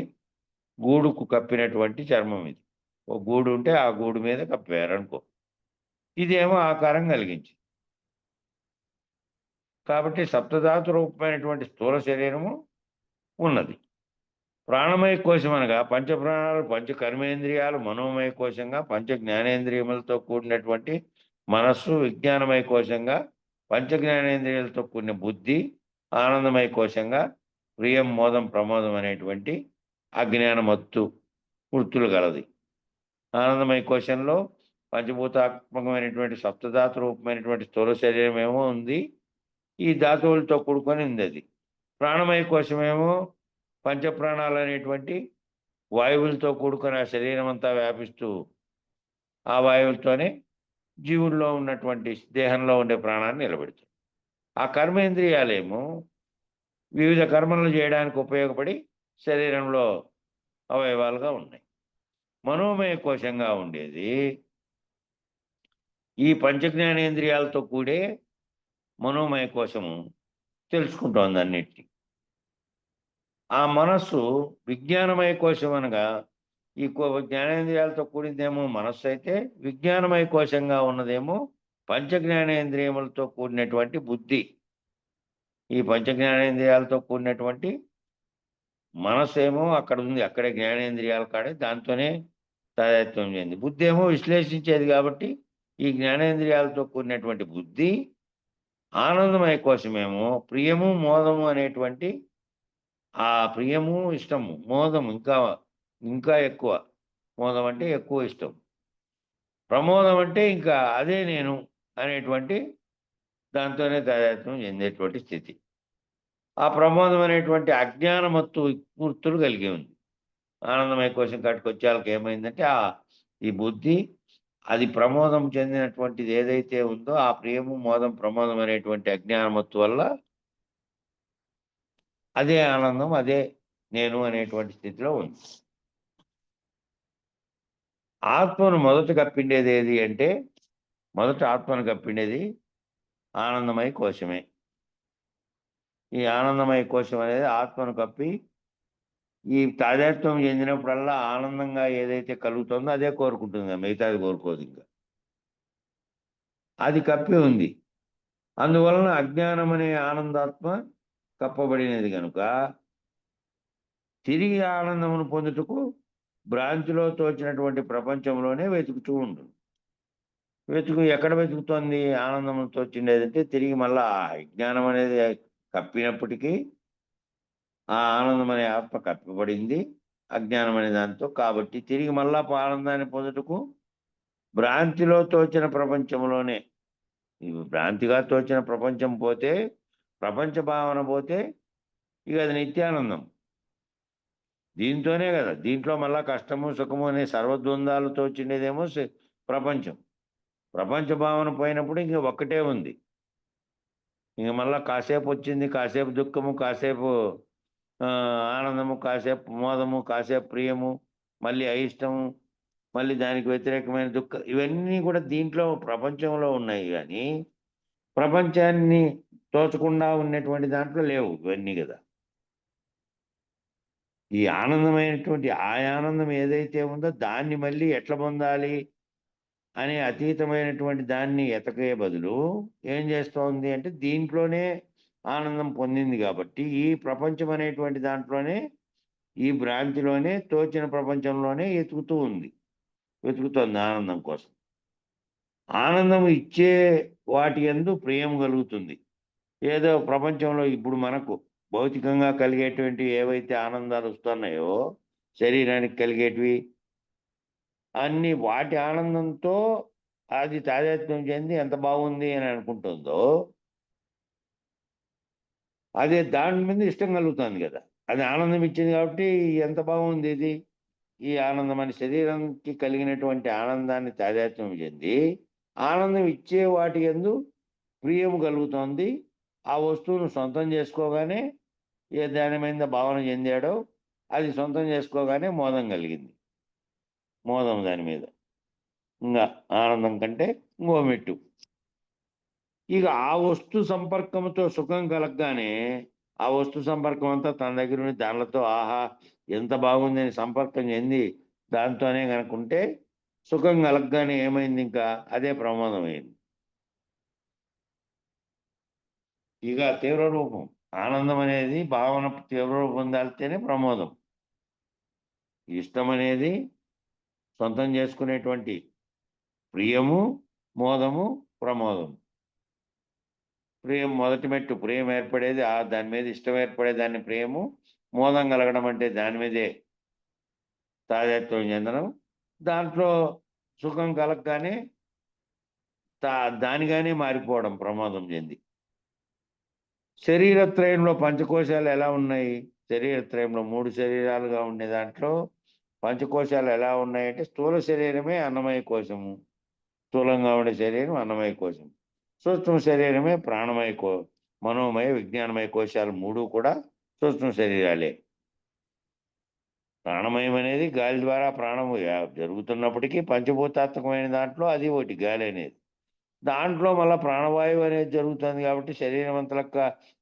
గూడుకు కప్పినటువంటి చర్మం ఇది. ఒక గూడు ఉంటే ఆ గూడు మీద కప్పారనుకో, ఇదేమో ఆకారం కలిగించింది. కాబట్టి సప్తధాతు రూపమైనటువంటి స్థూల శరీరము ఉన్నది. ప్రాణమయ కోశం అనగా పంచప్రాణాలు, పంచ కర్మేంద్రియాలు, మనోమయ కోశంగా, పంచ జ్ఞానేంద్రియములతో కూడినటువంటి మనస్సు, విజ్ఞానమయ కోశంగా, పంచ జ్ఞానేంద్రియాలతో కూడిన బుద్ధి, ఆనందమయ కోశంగా, ప్రియం, మోదం, ప్రమోదం అనేటువంటి అజ్ఞానమత్తు వృత్తులు గలది. ఆనందమయ కోశంలో పంచభూతాత్మకమైనటువంటి సప్తధాతు రూపమైనటువంటి స్థూల శరీరం ఏమో ఉంది. ఈ ధాతువులతో కూడుకొని ఉంది అది. ప్రాణమయ కోశమేమో పంచప్రాణాలు అనేటువంటి వాయువులతో కూడుకొని ఆ శరీరం అంతా వ్యాపిస్తూ ఆ వాయువులతోనే జీవుల్లో ఉన్నటువంటి దేహంలో ఉండే ప్రాణాన్ని నిలబెడుతుంది. ఆ కర్మేంద్రియాలేమో వివిధ కర్మలు చేయడానికి ఉపయోగపడి శరీరంలో అవయవాలుగా ఉన్నాయి. మనోమయ కోశంగా ఉండేది ఈ పంచజ్ఞానేంద్రియాలతో కూడే మనోమయ కోశము తెలుసుకుంటోంది అన్నిటినీ. ఆ మనస్సు విజ్ఞానమయ కోశం అనగా ఈ జ్ఞానేంద్రియాలతో కూడిందేమో మనస్సు అయితే, విజ్ఞానమయ కోశంగా ఉన్నదేమో పంచజ్ఞానేంద్రియములతో కూడినటువంటి బుద్ధి. ఈ పంచజ్ఞానేంద్రియాలతో కూడినటువంటి మనస్సు ఏమో అక్కడ ఉంది, అక్కడే జ్ఞానేంద్రియాల కాడే దాంతోనే తాదాత్మ్యం చెంది. బుద్ధి ఏమో విశ్లేషించేది కాబట్టి ఈ జ్ఞానేంద్రియాలతో కూడినటువంటి బుద్ధి. ఆనందమయ కోశమేమో ప్రియము, మోదము అనేటువంటి ఆ ప్రియము, ఇష్టము, మోదము ఇంకా ఇంకా ఎక్కువ. మోదం అంటే ఎక్కువ ఇష్టం, ప్రమోదం అంటే ఇంకా అదే నేను అనేటువంటి దాంతోనే తాదాత్మ్యం చెందేటువంటి స్థితి. ఆ ప్రమోదం అనేటువంటి అజ్ఞానమత్తు వృత్తులు కలిగి ఉంది. ఆనందమయ కోశం కట్టుకొచ్చేళ్ళకి ఏమైందంటే ఈ బుద్ధి అది ప్రమోదం చెందినటువంటిది ఏదైతే ఉందో ఆ ప్రియము, మోదం, ప్రమోదం అనేటువంటి అజ్ఞానమత్తు వల్ల అదే ఆనందం, అదే నేను అనేటువంటి స్థితిలో ఉంది. ఆత్మను మొదట కప్పిండేది ఏది అంటే మొదట ఆత్మను కప్పిండేది ఆనందమయ కోశమే. ఈ ఆనందమయ కోశం అనేది ఆత్మను కప్పి ఈ తాదాత్మ్యం చెందినప్పుడల్లా ఆనందంగా ఏదైతే కలుగుతుందో అదే కోరుకుంటుంది, మిగతాది కోరుకోదు. ఇంకా అది కప్పి ఉంది. అందువలన అజ్ఞానం అనే ఆనందాత్మ కప్పబడినది కనుక తిరిగి ఆనందమును పొందుటకు భ్రాంతిలో తోచినటువంటి ప్రపంచంలోనే వెతుకుతూ ఉంటుంది. ఎక్కడ వెతుకుతోంది ఆనందమును తోచిండేదంటే తిరిగి మళ్ళా అజ్ఞానం అనేది కప్పినప్పటికీ ఆ ఆనందం అనే ఆత్మ కప్పబడింది అజ్ఞానం అనే దాంతో. కాబట్టి తిరిగి మళ్ళా ఆనందాన్ని పొందుటకు భ్రాంతిలో తోచిన ప్రపంచంలోనే, భ్రాంతిగా తోచిన ప్రపంచం పోతే, ప్రపంచ భావన పోతే ఇక అది నిత్యానందం. దీంతోనే కదా, దీంట్లో మళ్ళా కష్టము, సుఖము అనే సర్వద్వందాలు తోచిండేదేమో ప్రపంచం. ప్రపంచ భావన పోయినప్పుడు ఇంక ఒక్కటే ఉంది. ఇంక మళ్ళా కాసేపు వచ్చింది, కాసేపు దుఃఖము, కాసేపు ఆనందము, కాసేపు మోదము, కాసేపు ప్రియము, మళ్ళీ అయిష్టము, మళ్ళీ దానికి వ్యతిరేకమైన దుఃఖం, ఇవన్నీ కూడా దీంట్లో ప్రపంచంలో ఉన్నాయి. కానీ ప్రపంచాన్ని తోచకుండా ఉన్నటువంటి దాంట్లో లేవు ఇవన్నీ కదా. ఈ ఆనందమైనటువంటి ఆ ఆనందం ఏదైతే ఉందో దాన్ని మళ్ళీ ఎట్లా పొందాలి, అనే అతీతమైనటువంటి దాన్ని ఎతకే బదులు ఏం చేస్తోంది అంటే దీంట్లోనే ఆనందం పొందింది కాబట్టి ఈ ప్రపంచం అనేటువంటి దాంట్లోనే ఈ భ్రాంతిలోనే తోచిన ప్రపంచంలోనే వెతుకుతోంది ఆనందం కోసం. ఆనందం ఇచ్చే వాటి యందు ప్రియం కలుగుతుంది. ఏదో ప్రపంచంలో ఇప్పుడు మనకు భౌతికంగా కలిగేటువంటి ఏవైతే ఆనందాలు వస్తున్నాయో శరీరానికి కలిగేటివి అన్ని వాటి ఆనందంతో అది తాదాత్మ్యం చెంది ఎంత బాగుంది అని అనుకుంటుందో అదే దాని మీద ఇష్టం కలుగుతుంది కదా. అది ఆనందం ఇచ్చింది కాబట్టి ఎంత బాగుంది ఇది. ఈ ఆనందం అని శరీరానికి కలిగినటువంటి ఆనందాన్ని తాదాత్మ్యం చెంది ఆనందం ఇచ్చే వాటి యందు ప్రియము కలుగుతోంది. ఆ వస్తువును సొంతం చేసుకోగానే ఏ దాని మీద భావన చెందాడో అది సొంతం చేసుకోగానే మోదం కలిగింది. మోదం దాని మీద ఇంకా ఆనందం కంటే ఇంకో మెట్టు. ఇక ఆ వస్తు సంపర్కంతో సుఖం కలగగానే ఆ వస్తు సంపర్కం అంతా తన దగ్గర ఉండి దానితో ఆహా ఎంత బాగుంది అని సంపర్కం చెంది దాంతోనే కనుకుంటే సుఖం కలగగానే ఏమైంది ఇంకా అదే ప్రమాదం అయింది. ఇక తీవ్ర రూపం ఆనందం అనేది భావన తీవ్ర రూపం దాల్తేనే ప్రమాదం. ఇష్టం అనేది సొంతం చేసుకునేటువంటి ప్రియము, మోదము, ప్రమోదం. ప్రియం మొదటి మెట్టు ప్రియం ఏర్పడేది దాని మీద ఇష్టం ఏర్పడేదాన్ని ప్రియము, మోదం కలగడం అంటే దాని మీదే తాదాత్మ్యం చెందడం. దాంట్లో సుఖం కలగగానే దానిగానే మారిపోవడం ప్రమాదం చెంది. శరీరత్రయంలో పంచకోశాలు ఎలా ఉన్నాయి? శరీరత్రయంలో 3 శరీరాలుగా ఉండే దాంట్లో పంచకోశాలు ఎలా ఉన్నాయంటే స్థూల శరీరమే అన్నమయ కోశము. స్థూలంగా ఉండే శరీరం అన్నమయ కోశం. సూక్ష్మ శరీరమే ప్రాణమయ మనోమయ విజ్ఞానమయ కోశాలు 3 కూడా సూక్ష్మ శరీరాలే. ప్రాణమయం అనేది గాలి ద్వారా ప్రాణము జరుగుతున్నప్పటికీ పంచభూతాత్మకమైన దాంట్లో అది ఒకటి గాలి అనేది. దాంట్లో మళ్ళా ప్రాణవాయువు అనేది జరుగుతుంది కాబట్టి శరీరం అంత లెక్క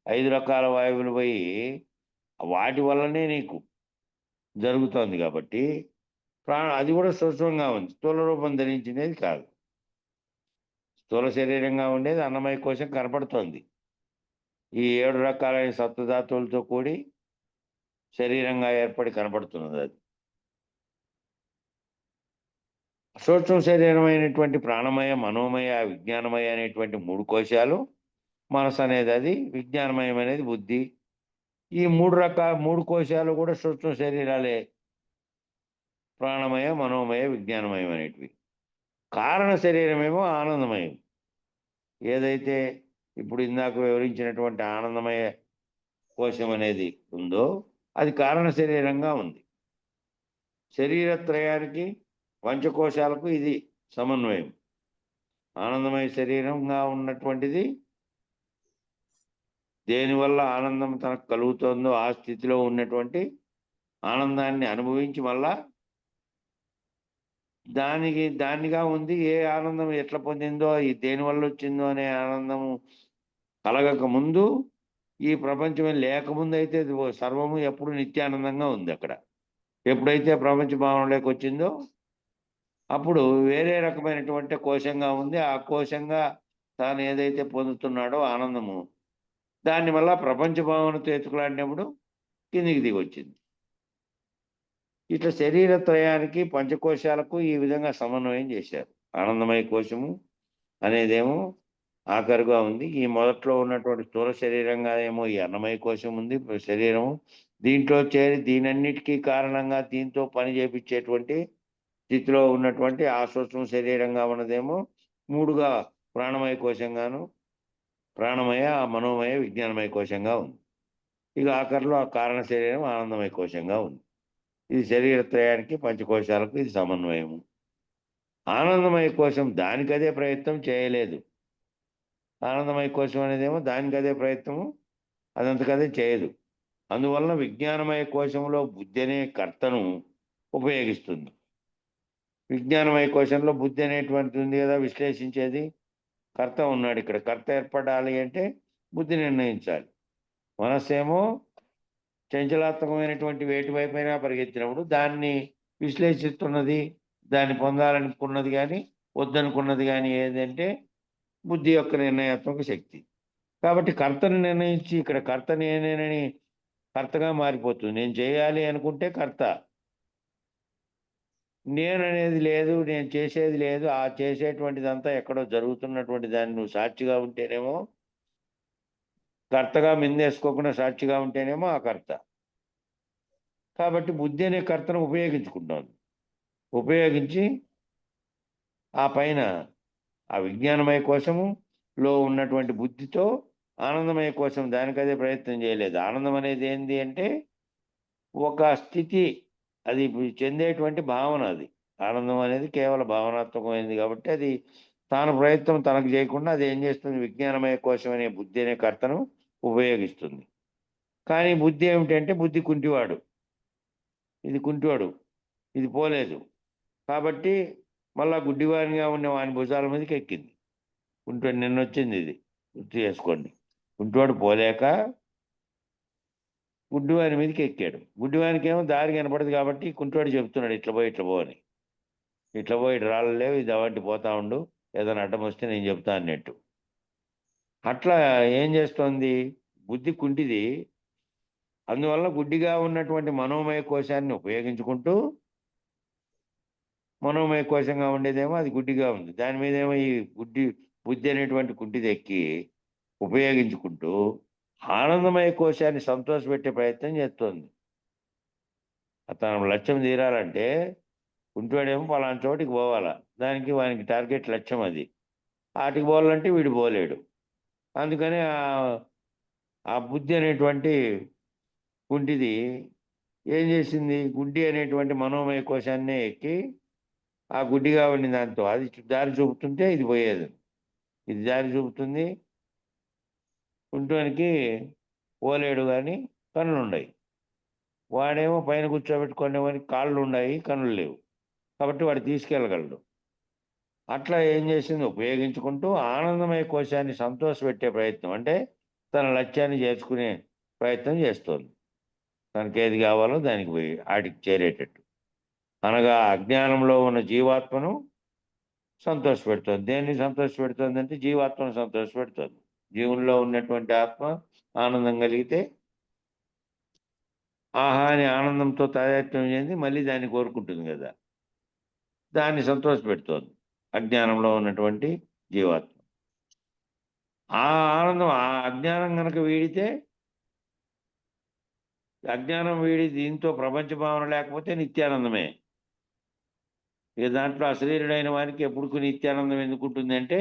5 రకాల వాయువులు పోయి వాటి వల్లనే నీకు జరుగుతోంది కాబట్టి అది కూడా సూక్ష్మంగా ఉంది. స్థూల రూపం ధరించినది కాదు. స్థూల శరీరంగా ఉండేది అన్నమయ కోశం కనపడుతోంది. ఈ 7 రకాలైన సప్తధాతువులతో కూడి శరీరంగా ఏర్పడి కనపడుతున్నది అది. సూక్ష్మ శరీరమైనటువంటి ప్రాణమయ, మనోమయ, విజ్ఞానమయ అనేటువంటి 3 కోశాలు. మనసు అనేది అది, విజ్ఞానమయం అనేది బుద్ధి. ఈ 3 కోశాలు కూడా సూక్ష్మ శరీరాలే. ప్రాణమయ, మనోమయ, విజ్ఞానమయం అనేటివి. కారణ శరీరమేమో ఆనందమయం. ఏదైతే ఇప్పుడు ఇందాక వివరించినటువంటి ఆనందమయ కోశం అనేది ఉందో అది కారణ శరీరంగా ఉంది. శరీరత్రయానికి పంచకోశాలకు ఇది సమన్వయం. ఆనందమయ శరీరంగా ఉన్నటువంటిది దేనివల్ల ఆనందం తనకు కలుగుతుందో ఆ స్థితిలో ఉన్నటువంటి ఆనందాన్ని అనుభవించి మళ్ళా దానిగా ఉంది. ఏ ఆనందం ఎట్లా పొందిందో దేనివల్ల వచ్చిందో అనే ఆనందము కలగక ముందు ఈ ప్రపంచమే లేకముందు అయితే సర్వము ఎప్పుడు నిత్యానందంగా ఉంది. అక్కడ ఎప్పుడైతే ప్రపంచ భావనలోకి వచ్చిందో అప్పుడు వేరే రకమైనటువంటి కోశంగా ఉంది. ఆ కోశంగా తాను ఏదైతే పొందుతున్నాడో ఆనందము దాన్ని వల్ల ప్రపంచ భావనతో ఎత్తుకులాడినప్పుడు కిందికి దిగి వచ్చింది. ఇట్లా శరీరత్రయానికి పంచకోశాలకు ఈ విధంగా సమన్వయం చేశారు. ఆనందమయ కోశము అనేదేమో ఆఖరుగా ఉంది. ఈ మొదట్లో ఉన్నటువంటి స్థూల శరీరంగా ఏమో ఈ అన్నమయ కోశం ఉంది శరీరము. దీంట్లో చేరి దీనన్నిటికీ కారణంగా దీంతో పని చేపించేటువంటి స్థితిలో ఉన్నటువంటి ఆ సూక్ష్మ శరీరంగా ఉన్నదేమో 3గా ప్రాణమయ కోశంగాను, ప్రాణమయ, మనోమయ, విజ్ఞానమయ కోశంగా ఉంది. ఇక ఆఖరిలో ఆ కారణ శరీరం ఆనందమయ కోశంగా ఉంది. ఇది శరీరత్రయానికి పంచకోశాలకు ఇది సమన్వయము. ఆనందమయ కోశం దానికదే ప్రయత్నం చేయలేదు. ఆనందమయ కోశం అనేదేమో దానికదే ప్రయత్నము అదంతకదే చేయదు. అందువలన విజ్ఞానమయ కోశంలో బుద్ధి అనే కర్తను ఉపయోగిస్తుంది. విజ్ఞానమయ కోశంలో బుద్ధి అనేటువంటిది ఉంది కదా, విశ్లేషించేది. కర్త ఉన్నాడు ఇక్కడ. కర్త ఏర్పడాలి అంటే బుద్ధి నిర్ణయించాలి. మనస్సేమో చంచలాత్మకమైనటువంటి వేటి వైపైనా పరిగెత్తినప్పుడు దాన్ని విశ్లేషిస్తున్నది, దాన్ని పొందాలనుకున్నది కానీ వద్దనుకున్నది కానీ ఏదంటే బుద్ధి యొక్క నిర్ణయాత్మక శక్తి. కాబట్టి కర్తను నిర్ణయించి ఇక్కడ కర్త నేనేనని కర్తగా మారిపోతుంది. నేను చేయాలి అనుకుంటే కర్త, నేననేది లేదు, నేను చేసేది లేదు. ఆ చేసేటువంటిదంతా ఎక్కడో జరుగుతున్నటువంటి దాన్ని నువ్వు సాక్షిగా ఉంటేనేమో కర్తగా మిందేసుకోకుండా సాక్షిగా ఉంటేనేమో ఆ కర్త. కాబట్టి బుద్ధి అనే కర్తను ఉపయోగించుకుంటాను. ఉపయోగించి ఆ పైన ఆ విజ్ఞానమయ కోశములో ఉన్నటువంటి బుద్ధితో ఆనందమయ కోశం దానికదే ప్రయత్నం చేయలేదు. ఆనందం అనేది ఏంది అంటే ఒక స్థితి, అది చెందేటువంటి భావన. అది ఆనందం అనేది కేవలం భావనాత్మకమైనది కాబట్టి అది తాను ప్రయత్నం తనకు చేయకుండా అది ఏం చేస్తుంది, విజ్ఞానమయ కోశం అనే బుద్ధి అనే కర్తను ఉపయోగిస్తుంది. కానీ బుద్ధి ఏమిటంటే బుద్ధి కుంటివాడు, ఇది కుంటివాడు, ఇది పోలేదు. కాబట్టి మళ్ళా గుడ్డివానిగా ఉన్న వాని భుజాల మీదకి ఎక్కింది. కుంటివాడు నిన్నొచ్చింది, ఇది గుర్తు చేసుకోండి. కుంటివాడు పోలేక గుడ్డివాని మీదకి ఎక్కాడు. గుడ్డివానికి ఏమో దారి కనపడదు కాబట్టి కుంటివాడు చెప్తున్నాడు ఇట్లా పోయి ఇట్లా పోని, ఇట్లా పోయి ఇటు రాళ్ళు లేవు, ఇది అవంటి పోతా ఉండు, ఏదైనా అడ్డం వస్తే నేను చెప్తా అన్నట్టు. అట్లా ఏం చేస్తోంది బుద్ధి కుంటిది. అందువల్ల గుడ్డిగా ఉన్నటువంటి మనోమయ కోశాన్ని ఉపయోగించుకుంటూ, మనోమయ కోశంగా ఉండేదేమో అది గుడ్డిగా ఉంది, దాని మీదేమో ఈ బుద్ధి అనేటువంటి కుంటిది ఎక్కి ఉపయోగించుకుంటూ ఆనందమయ కోశాన్ని సంతోషపెట్టే ప్రయత్నం చేస్తోంది. తన లక్ష్యం తీరాలంటే కుంటివాడేమో పలానా చోటికి పోవాలా, దానికి వానికి టార్గెట్ లక్ష్యం అది. వాటికి పోవాలంటే వీడు పోలేడు. అందుకని ఆ బుద్ధి అనేటువంటి కుంటిది ఏం చేసింది, గుడ్డి అనేటువంటి మనోమయ కోశాన్నే ఎక్కి ఆ గుడ్డిగా ఉండి దాంతో అది దారి చూపుతుంటే ఇది పోయేది, ఇది దారి చూపుతుంది. కుంటివానికి పోలేడు కానీ కన్నులు ఉన్నాయి, వాడేమో పైన కూర్చోబెట్టుకునేవానికి కాళ్ళు ఉన్నాయి, కన్నులు లేవు, కాబట్టి వాడు తీసుకెళ్ళగలడు. అట్లా ఏం చేసింది, ఉపయోగించుకుంటూ ఆనందమయ కోశాన్ని సంతోషపెట్టే ప్రయత్నం, అంటే తన లక్ష్యాన్ని చేర్చుకునే ప్రయత్నం చేస్తోంది. తనకి ఏది కావాలో దానికి పోయి వాటికి చేరేటట్టు. అనగా అజ్ఞానంలో ఉన్న జీవాత్మను సంతోషపెడుతుంది. దేన్ని సంతోషపెడుతుంది అంటే జీవాత్మను సంతోషపెడుతుంది. జీవుల్లో ఉన్నటువంటి ఆత్మ ఆనందం కలిగితే ఆహా అని ఆనందంతో తాదాత్మ్యం చెంది మళ్ళీ దాన్ని కోరుకుంటుంది కదా, దాన్ని సంతోషపెడుతోంది అజ్ఞానంలో ఉన్నటువంటి జీవాత్మ. ఆ ఆనందం, ఆ అజ్ఞానం కనుక వీడితే, అజ్ఞానం వీడి దీంతో ప్రపంచ భావన లేకపోతే నిత్యానందమే. ఇక దాంట్లో అశరీరుడైన వారికి ఎప్పుడు నిత్యానందం ఎందుకు ఉంటుంది అంటే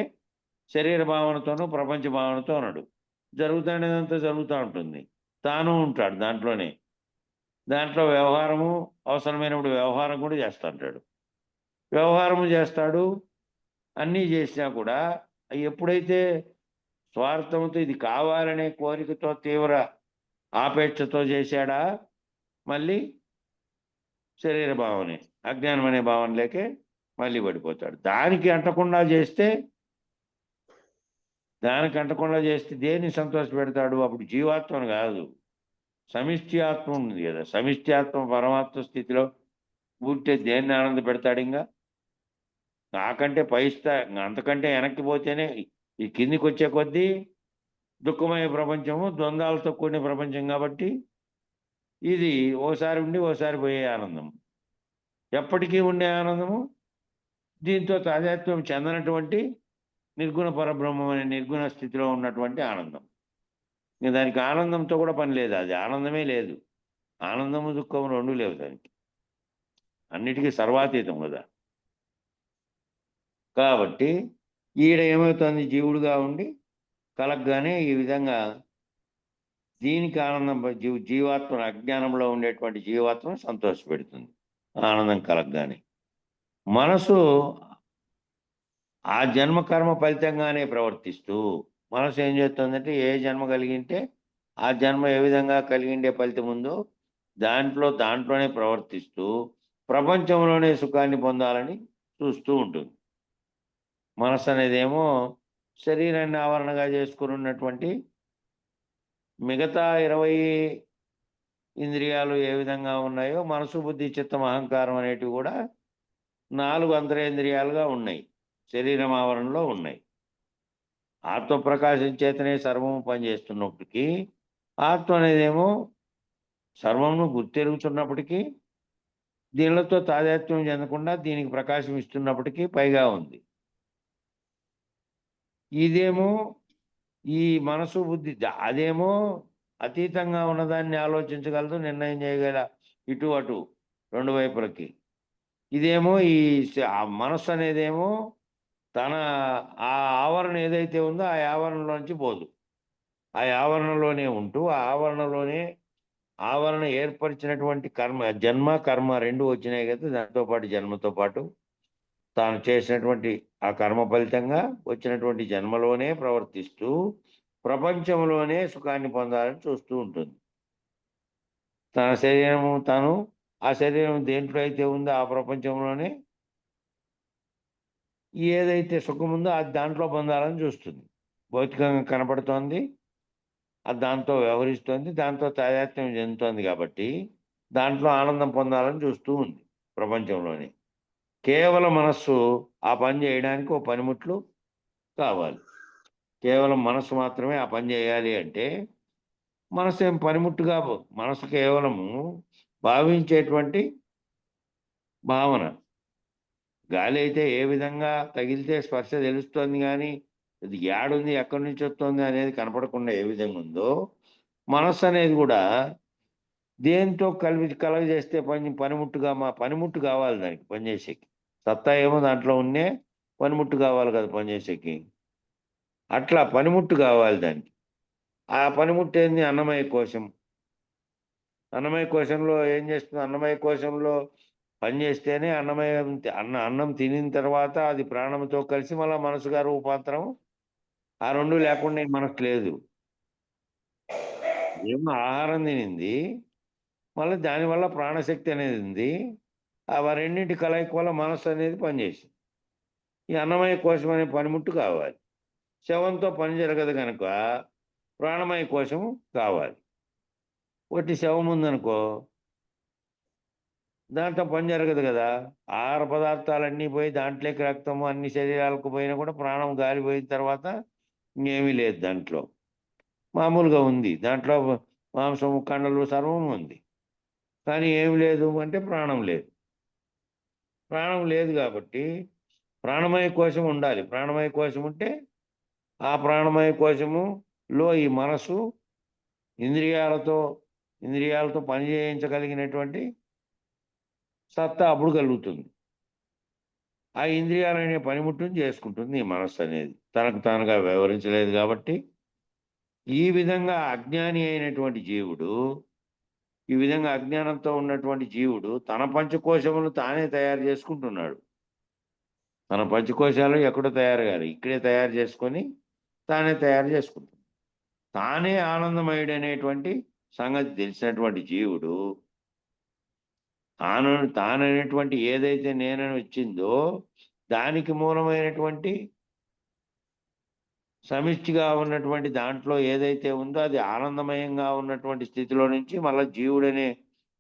శరీర భావనతోనూ ప్రపంచ భావనతో అన్నాడు. జరుగుతానేదంతా జరుగుతూ ఉంటుంది, తాను ఉంటాడు దాంట్లోనే. దాంట్లో వ్యవహారము అవసరమైనప్పుడు వ్యవహారం కూడా చేస్తూ ఉంటాడు, వ్యవహారము చేస్తాడు. అన్నీ చేసినా కూడా ఎప్పుడైతే స్వార్థంతో ఇది కావాలనే కోరికతో తీవ్ర ఆపేక్షతో చేశాడా మళ్ళీ శరీర భావనే, అజ్ఞానం అనే భావన లేకే మళ్ళీ పడిపోతాడు. దానికి అంటకుండా చేస్తే దేన్ని సంతోష పెడతాడు, అప్పుడు జీవాత్మను కాదు సమిష్టి ఆత్మ ఉంది కదా, సమిష్టి ఆత్మ పరమాత్మ స్థితిలో ఉంటే దేన్ని ఆనంద పెడతాడు? ఇంకా నాకంటే అంతకంటే వెనక్కి పోతేనే ఈ కిందికి వచ్చే కొద్దీ దుఃఖమయ ప్రపంచము, ద్వంద్వాలతో కూడిన ప్రపంచం కాబట్టి ఇది ఓసారి ఉండి ఓసారి పోయే ఆనందం, ఎప్పటికీ ఉండే ఆనందము. దీంతో తాదాత్మ్యం చెందనటువంటి నిర్గుణ పరబ్రహ్మం అనే నిర్గుణ స్థితిలో ఉన్నటువంటి ఆనందం. ఇంకా దానికి ఆనందంతో కూడా పని లేదు, అది ఆనందమే లేదు. ఆనందము దుఃఖము రెండు లేవు దానికి, అన్నిటికీ సర్వాతీతం కదా. కాబట్టి ఈడ ఏమవుతుంది, జీవుడుగా ఉండి కలగ్గానే ఈ విధంగా దీనికి ఆనందం జీవాత్మ అజ్ఞానంలో ఉండేటువంటి జీవాత్మను సంతోషపెడుతుంది ఆనందం కలగ్గానే. మనసు ఆ జన్మ కర్మ ఫలితంగానే ప్రవర్తిస్తూ, మనసు ఏం చేస్తుందంటే ఏ జన్మ కలిగింటే ఆ జన్మ ఏ విధంగా కలిగిండే ఫలితం ఉందో దాంట్లోనే ప్రవర్తిస్తూ ప్రపంచంలోనే సుఖాన్ని పొందాలని చూస్తూ ఉంటుంది. మనసు అనేదేమో శరీరాన్ని ఆవరణగా చేసుకుని ఉన్నటువంటి మిగతా 20 ఇంద్రియాలు ఏ విధంగా ఉన్నాయో మనసు, బుద్ధి, చిత్తం, అహంకారం అనేటివి కూడా 4 అంతరేంద్రియాలుగా ఉన్నాయి. శరీరం ఆవరణలో ఉన్నాయి. ఆత్మప్రకాశం చేతనే సర్వము పనిచేస్తున్నప్పటికీ ఆత్మ అనేదేమో సర్వమును గుర్తెరుగుతున్నప్పటికీ దీనిలతో తాదాత్మ్యం చెందకుండా దీనికి ప్రకాశం ఇస్తున్నప్పటికీ పైగా ఉంది. ఇదేమో ఈ మనసు బుద్ధి అదేమో అతీతంగా ఉన్నదాన్ని ఆలోచించగలదు, నిర్ణయం చేయగల ఇటు అటు రెండు వైపులకి. ఇదేమో ఈ మనస్సు అనేదేమో తన ఆ ఆవరణ ఏదైతే ఉందో ఆ ఆవరణలోంచి పోదు. ఆ ఆవరణలోనే ఉంటూ ఆ ఆవరణ ఏర్పరిచినటువంటి జన్మ కర్మ రెండు వచ్చినాయి కదా, దాంతో పాటు జన్మతో పాటు తాను చేసినటువంటి ఆ కర్మ ఫలితంగా వచ్చినటువంటి జన్మలోనే ప్రవర్తిస్తూ ప్రపంచంలోనే సుఖాన్ని పొందాలని చూస్తూ ఉంటుంది. తన శరీరము తాను ఆ శరీరం దేంట్లో అయితే ఉందో ఆ ప్రపంచంలోనే ఏదైతే సుఖం ఉందో అది దాంట్లో పొందాలని చూస్తుంది. భౌతికంగా కనపడుతోంది, అది దాంతో వ్యవహరిస్తోంది, దాంతో తాదాత్మ్యం చెందుతోంది కాబట్టి దాంట్లో ఆనందం పొందాలని చూస్తూ ఉంది ప్రపంచంలోనే. కేవలం మనస్సు ఆ పని చేయడానికి ఓ పనిముట్లు కావాలి. కేవలం మనస్సు మాత్రమే ఆ పని చేయాలి అంటే మనసు ఏం పనిముట్టుగా మనసు కేవలము భావించేటువంటి భావన. గాలి అయితే ఏ విధంగా తగిలితే స్పర్శ తెలుస్తోంది కానీ ఇది ఏడుంది ఎక్కడి నుంచి వస్తుంది అనేది కనపడకుండా ఏ విధంగా ఉందో మనస్సు అనేది కూడా దేంతో కలగజేస్తే పనిముట్టుగా పనిముట్టు కావాలి దానికి పనిచేసేకి. సత్తా ఏమో దాంట్లో ఉన్నే పనిముట్టు కావాలి కదా పనిచేసేకి. అట్లా పనిముట్టు కావాలి దానికి. ఆ పనిముట్టు ఏంది? అన్నమయ కోశం. అన్నమయ కోశంలో ఏం చేస్తుంది? అన్నమయ కోశంలో పనిచేస్తేనే అన్నం తినిన తర్వాత అది ప్రాణంతో కలిసి మళ్ళీ మనసుగా రూపాంతరం. ఆ రెండు లేకుండా మనకు లేదు. ఏమో ఆహారం తినింది, మళ్ళీ దానివల్ల ప్రాణశక్తి అనేది ఉంది. ఆ రెండింటి కలయిక వల్ల మనస్సు అనేది పనిచేసింది. ఈ అన్నమయ కోశం అనే పనిముట్టు కావాలి. శవంతో పని జరగదు కనుక ప్రాణమయ కోశము కావాలి. ఒకటి శవం ఉందనుకో దాంట్లో పని జరగదు కదా. ఆహార పదార్థాలన్నీ పోయి దాంట్లోకి రక్తము అన్ని శరీరాలకు పోయినా కూడా ప్రాణం గాలి పోయిన తర్వాత ఇంకేమీ లేదు దాంట్లో. మామూలుగా ఉంది, దాంట్లో మాంసము కండలు సర్వం ఉంది, కానీ ఏమి లేదు అంటే ప్రాణం లేదు. ప్రాణం లేదు కాబట్టి ప్రాణమయ కోశం ఉండాలి. ప్రాణమయ కోశం ఉంటే ఆ ప్రాణమయ కోశములో ఈ మనసు ఇంద్రియాలతో పని చేయించగలిగినటువంటి సత్తా అప్పుడు కలుగుతుంది. ఆ ఇంద్రియాలనే పనిముట్టుని చేసుకుంటుంది ఈ మనస్సు అనేది. తనకు తానుగా వ్యవహరించలేదు కాబట్టి ఈ విధంగా అజ్ఞాని అయినటువంటి జీవుడు, ఈ విధంగా అజ్ఞానంతో ఉన్నటువంటి జీవుడు తన పంచకోశములు తానే తయారు చేసుకుంటున్నాడు. తన పంచకోశాలు ఎక్కడో తయారు కాదు, ఇక్కడే తయారు చేసుకొని తానే తయారు చేసుకుంటున్నాడు. తానే ఆనందమయుడనేటువంటి సంగతి తెలిసినటువంటి జీవుడు తాననేటువంటి ఏదైతే నేనని వచ్చిందో దానికి మూలమైనటువంటి సమిష్టిగా ఉన్నటువంటి దాంట్లో ఏదైతే ఉందో అది ఆనందమయంగా ఉన్నటువంటి స్థితిలో నుంచి మళ్ళీ జీవుడనే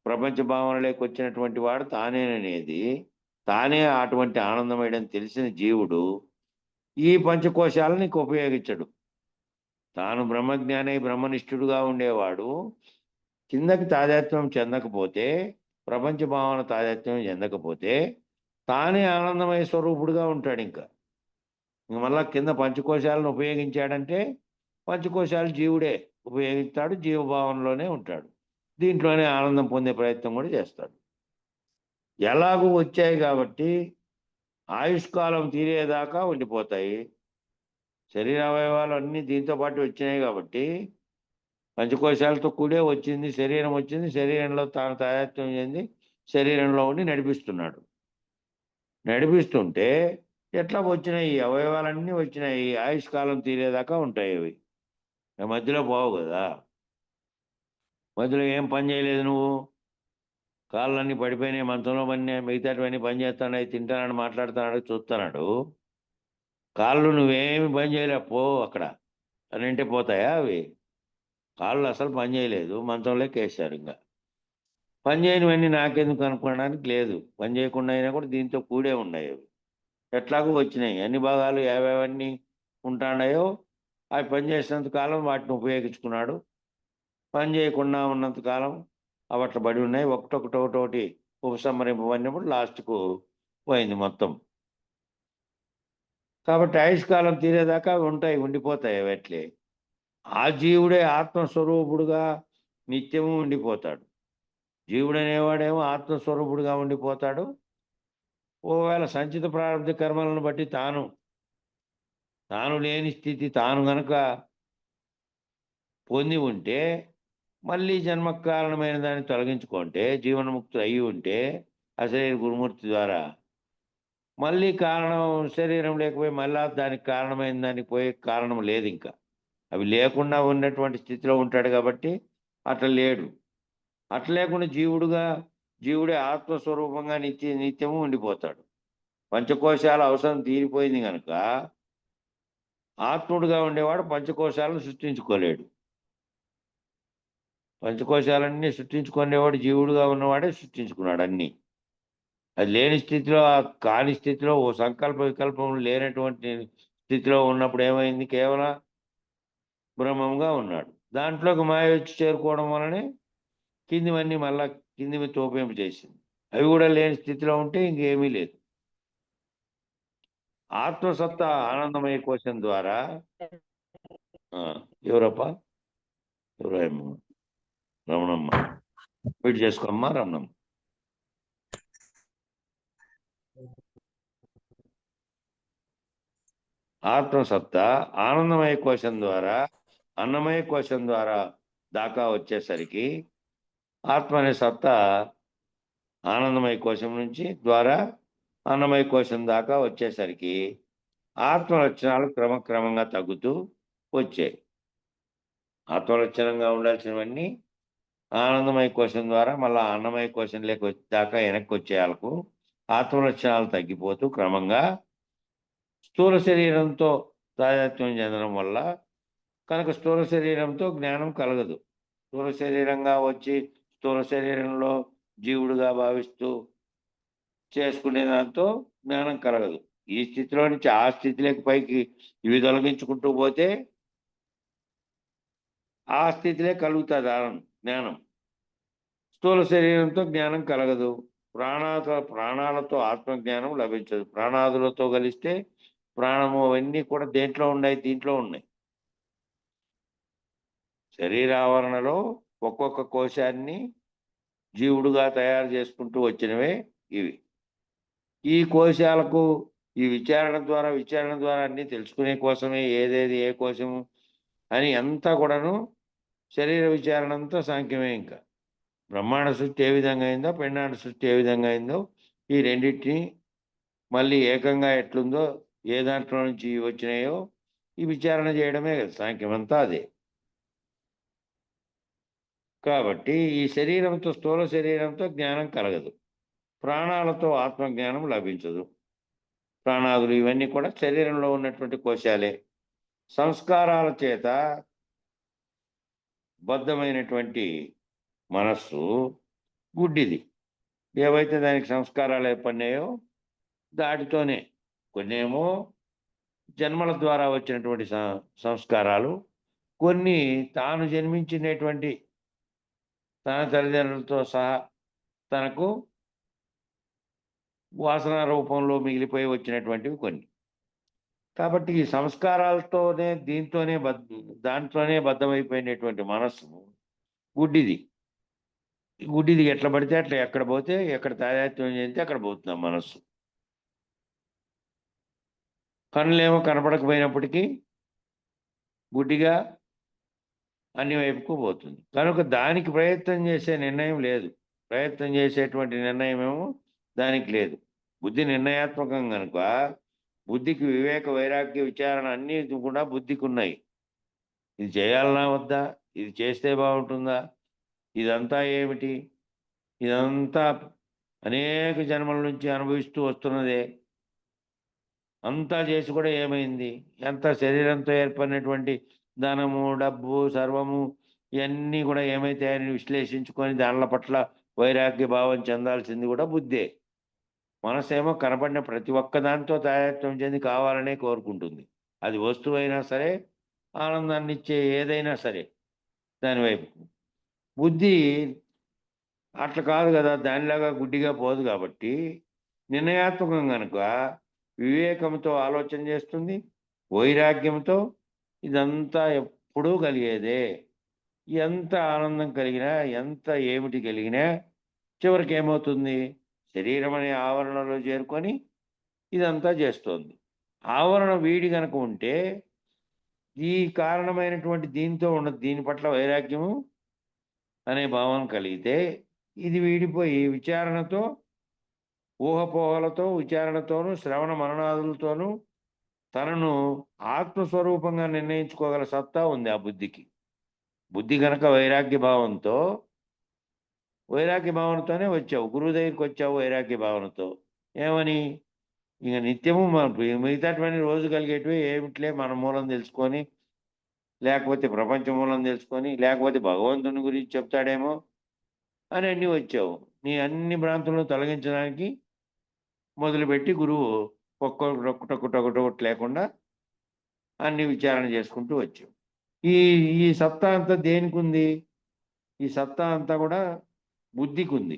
ప్రపంచ భావనలోకి వచ్చినటువంటి వాడు తానేననేది, తానే అటువంటి ఆనందమయడని తెలిసిన జీవుడు ఈ పంచకోశాలని ఉపయోగించడు. తాను బ్రహ్మజ్ఞాని బ్రహ్మనిష్ఠుడుగా ఉండేవాడు కిందకి తాదాత్మ్యం చెందకపోతే, ప్రపంచ భావన తాదాత్మ్యం చెందకపోతే తానే ఆనందమయ స్వరూపుడుగా ఉంటాడు. ఇంకా మళ్ళా కింద పంచకోశాలను ఉపయోగించాడంటే పంచకోశాలు జీవుడే ఉపయోగిస్తాడు, జీవభావనలోనే ఉంటాడు, దీంట్లోనే ఆనందం పొందే ప్రయత్నం కూడా చేస్తాడు. ఎలాగూ వచ్చాయి కాబట్టి ఆయుష్కాలం తీరేదాకా ఉండిపోతాయి. శరీర అవయవాలు అన్నీ దీంతో పాటు వచ్చినాయి కాబట్టి పంచకోశాలతో కూడే వచ్చింది, శరీరం వచ్చింది, శరీరంలో తాను తాదాత్మ్యం చెంది శరీరంలో ఉండి నడిపిస్తుంటే ఎట్లా వచ్చినాయి? ఈ అవయవాలన్నీ వచ్చినాయి, ఆయుష్కాలం తీరేదాకా ఉంటాయి. అవి మధ్యలో పోవు కదా. మధ్యలో ఏం పని చేయలేదు, నువ్వు కాళ్ళన్నీ పడిపోయినాయి, మంచంలో పని, మిగతాటివన్నీ పని చేస్తున్నాయి, తింటానని మాట్లాడుతున్నాడు, చూస్తున్నాడు. కాళ్ళు నువ్వేమి పని చేయలేవు, పో అక్కడ అని అంటే పోతాయా? అవి కాళ్ళు అసలు పని చేయలేదు, మంచంలోకి వేసారు. ఇంకా పని చేయనివన్నీ నాకెందుకు అనుకోవడానికి లేదు. పని చేయకుండా అయినా కూడా దీంతో కూడే ఉన్నాయి అవి. ఎట్లాగో వచ్చినాయి. అన్ని భాగాలు ఏవేవన్నీ ఉంటాయో అవి పనిచేసినంత కాలం వాటిని ఉపయోగించుకున్నాడు. పని చేయకుండా ఉన్నంత కాలం అవి అట్లా పడి ఉన్నాయి. ఒకటొకటి ఉపసంహరింపబడినప్పుడు లాస్ట్కు పోయింది మొత్తం. కాబట్టి ఆయుష్కాలం తీరేదాకా అవి ఉంటాయి, ఉండిపోతాయి అవి అట్లే. ఆ జీవుడే ఆత్మస్వరూపుడుగా నిత్యము ఉండిపోతాడు. జీవుడు అనేవాడేమో ఆత్మస్వరూపుడుగా ఉండిపోతాడు. ఒకవేళ సంచిత ప్రారంభ కర్మలను బట్టి తాను లేని స్థితి తాను గనక పొంది ఉంటే, మళ్ళీ జన్మకు కారణమైన దాన్ని తొలగించుకుంటే, జీవన్ముక్తులు అయి ఉంటే అశరీర గురుమూర్తి ద్వారా మళ్ళీ కారణం శరీరం లేకపోయి మళ్ళా దానికి కారణమైన దానికి పోయే కారణం లేదు. ఇంకా అవి లేకుండా ఉన్నటువంటి స్థితిలో ఉంటాడు కాబట్టి అట్లా లేడు. అట్లా లేకుండా జీవుడే ఆత్మస్వరూపంగా నిత్యము ఉండిపోతాడు. పంచకోశాల అవసరం తీరిపోయింది కనుక ఆత్ముడుగా ఉండేవాడు పంచకోశాలను సృష్టించుకోలేడు. పంచకోశాలన్నీ సృష్టించుకునేవాడు జీవుడుగా ఉన్నవాడే సృష్టించుకున్నాడు అన్నీ. అది లేని స్థితిలో, కాని స్థితిలో, ఓ సంకల్ప వికల్పం లేనటువంటి స్థితిలో ఉన్నప్పుడు ఏమైంది? కేవలం బ్రహ్మంగా ఉన్నాడు. దాంట్లోకి మాయ వచ్చి చేరుకోవడం వలనే కిందివన్నీ మళ్ళా కిందివి తోపేంపు చేసింది. అవి కూడా లేని స్థితిలో ఉంటే ఇంకేమీ లేదు. ఆత్మసత్తా ఆనందమయ కోశం ద్వారా ఎవరప్ప రమణమ్మ వీటి చేసుకోమ్మా. రమణమ్మ ఆత్మసత్తా ఆనందమయ కోశం ద్వారా అన్నమయ కోశం ద్వారా దాకా వచ్చేసరికి ఆత్మ అనే సత్తా ఆనందమయ కోశం నుంచి ద్వారా అన్నమయ కోశం దాకా వచ్చేసరికి ఆత్మ లక్షణాలు క్రమక్రమంగా తగ్గుతూ వచ్చాయి. ఆత్మలక్షణంగా ఉండాల్సినవన్నీ ఆనందమయ కోశం ద్వారా మళ్ళీ అన్నమయ కోశం లేక దాకా వెనక్కి వచ్చేయాలకు ఆత్మలక్షణాలు తగ్గిపోతూ క్రమంగా స్థూల శరీరంతో తాదాత్మ్యం చెందడం వల్ల కనుక స్థూల శరీరంతో జ్ఞానం కలగదు. స్థూల శరీరంగా వచ్చి స్థూల శరీరంలో జీవుడుగా భావిస్తూ చేసుకునే దాంతో జ్ఞానం కలగదు. ఈ స్థితిలో నుంచి ఆ స్థితిలోకి పైకి ఇవి తొలగించుకుంటూ పోతే ఆ స్థితిలో కలుగుతుంది జ్ఞానం. స్థూల శరీరంతో జ్ఞానం కలగదు. ప్రాణాలతో ఆత్మజ్ఞానం లభించదు. ప్రాణాదులతో కలిస్తే ప్రాణము అవన్నీ కూడా దేంట్లో ఉన్నాయి? దీంట్లో ఉన్నాయి. శరీరావరణలో ఒక్కొక్క కోశాన్ని జీవుడుగా తయారు చేసుకుంటూ వచ్చినవే ఇవి. ఈ కోశాలకు ఈ విచారణ ద్వారా అన్ని తెలుసుకునే కోసమే ఏదేది ఏ కోశము అని అంతా కూడాను శరీర విచారణ అంతా సాంఖ్యమే. ఇంకా బ్రహ్మాండ సృష్టి ఏ విధంగా అయిందో, పిండాండ సృష్టి ఏ విధంగా అయిందో, ఈ రెండింటిని మళ్ళీ ఏకంగా ఎట్లుందో, ఏ దాంట్లో నుంచి వచ్చినాయో ఈ విచారణ చేయడమే కదా సాంఖ్యం అంతా అదే. కాబట్టి ఈ శరీరంతో స్థూల శరీరంతో జ్ఞానం కలగదు. ప్రాణాలతో ఆత్మజ్ఞానం లభించదు. ప్రాణాదులు ఇవన్నీ కూడా శరీరంలో ఉన్నటువంటి కోశాలే. సంస్కారాల చేత బద్ధమైనటువంటి మనస్సు గుడ్డిది. ఏవైతే దానికి సంస్కారాలు ఏర్పడినాయో దాటితోనే, కొన్నేమో జన్మల ద్వారా వచ్చినటువంటి సంస్కారాలు, కొన్ని తాను జన్మించినటువంటి తన తల్లిదండ్రులతో సహా తనకు వాసన రూపంలో మిగిలిపోయి వచ్చినటువంటివి కొన్ని. కాబట్టి ఈ సంస్కారాలతోనే దాంట్లోనే బద్ధమైపోయినటువంటి మనస్సు గుడ్డిది. గుడ్డిది ఎట్లా పడితే అట్లా, ఎక్కడ పోతే ఎక్కడ తాదాత్మ్యం చెందితే అక్కడ పోతుంది మనస్సు. కనులేమో కనపడకపోయినప్పటికీ గుడ్డిగా అన్ని వైపుకు పోతుంది. కనుక దానికి ప్రయత్నం చేసే నిర్ణయం లేదు. ప్రయత్నం చేసేటువంటి నిర్ణయం ఏమో దానికి లేదు. బుద్ధి నిర్ణయాత్మకం కనుక బుద్ధికి వివేక వైరాగ్య విచారణ అన్నీ కూడా బుద్ధికి ఉన్నాయి. ఇది చేయాలన్నా వద్దా, ఇది చేస్తే బాగుంటుందా, ఇదంతా ఏమిటి, ఇదంతా అనేక జన్మల నుంచి అనుభవిస్తూ వస్తున్నదే. అంతా చేసి కూడా ఏమైంది? ఎంత శరీరంతో ఏర్పడినటువంటి ధనము, డబ్బు, సర్వము ఇవన్నీ కూడా ఏమైతాయని విశ్లేషించుకొని దానిల పట్ల వైరాగ్య భావం చెందాల్సింది కూడా బుద్ధే. మనసేమో కనపడిన ప్రతి ఒక్క దాంతో తాదాత్మ్యం చెంది కావాలనే కోరుకుంటుంది. అది వస్తువైనా సరే, ఆనందాన్ని ఇచ్చే ఏదైనా సరే దాని వైపు. బుద్ధి అట్లా కాదు కదా! దానిలాగా గుడ్డిగా పోదు కాబట్టి, నిర్ణయాత్మకం గనుక వివేకంతో ఆలోచన చేస్తుంది. వైరాగ్యంతో ఇదంతా ఎప్పుడూ కలిగేదే. ఎంత ఆనందం కలిగినా, ఎంత ఏమిటి కలిగినా చివరికి ఏమవుతుంది? శరీరం అనే ఆవరణలో చేరుకొని ఇదంతా చేస్తోంది. ఆవరణ వీడి గనక ఉంటే, ఈ కారణమైనటువంటి దీంతో ఉండదు. దీని పట్ల వైరాగ్యము అనే భావన కలిగితే, ఇది వీడిపోయి విచారణతో, ఊహపోహలతో, విచారణతోనూ, శ్రవణ మననాదులతోనూ తనను ఆత్మస్వరూపంగా నిర్ణయించుకోగల సత్తా ఉంది ఆ బుద్ధికి. బుద్ధి గనక వైరాగ్య భావనతోనే వచ్చావు. గురువు దగ్గరికొచ్చావు వైరాగ్య భావనతో. ఏమని? ఇక నిత్యము మిగతాటివన్నీ రోజు కలిగేటివి ఏమిట్లే మన మూలం తెలుసుకొని, లేకపోతే ప్రపంచ మూలం తెలుసుకొని, లేకపోతే భగవంతుని గురించి చెప్తాడేమో అని అన్నీ వచ్చావు. నీ అన్ని భ్రాంతులను తొలగించడానికి మొదలుపెట్టి గురువు ఒక్కొక్కటి లేకుండా అన్ని విచారణ చేసుకుంటూ వచ్చావు. ఈ ఈ సత్తా అంతా దేనికుంది? ఈ సత్తా అంతా కూడా బుద్ధికుంది.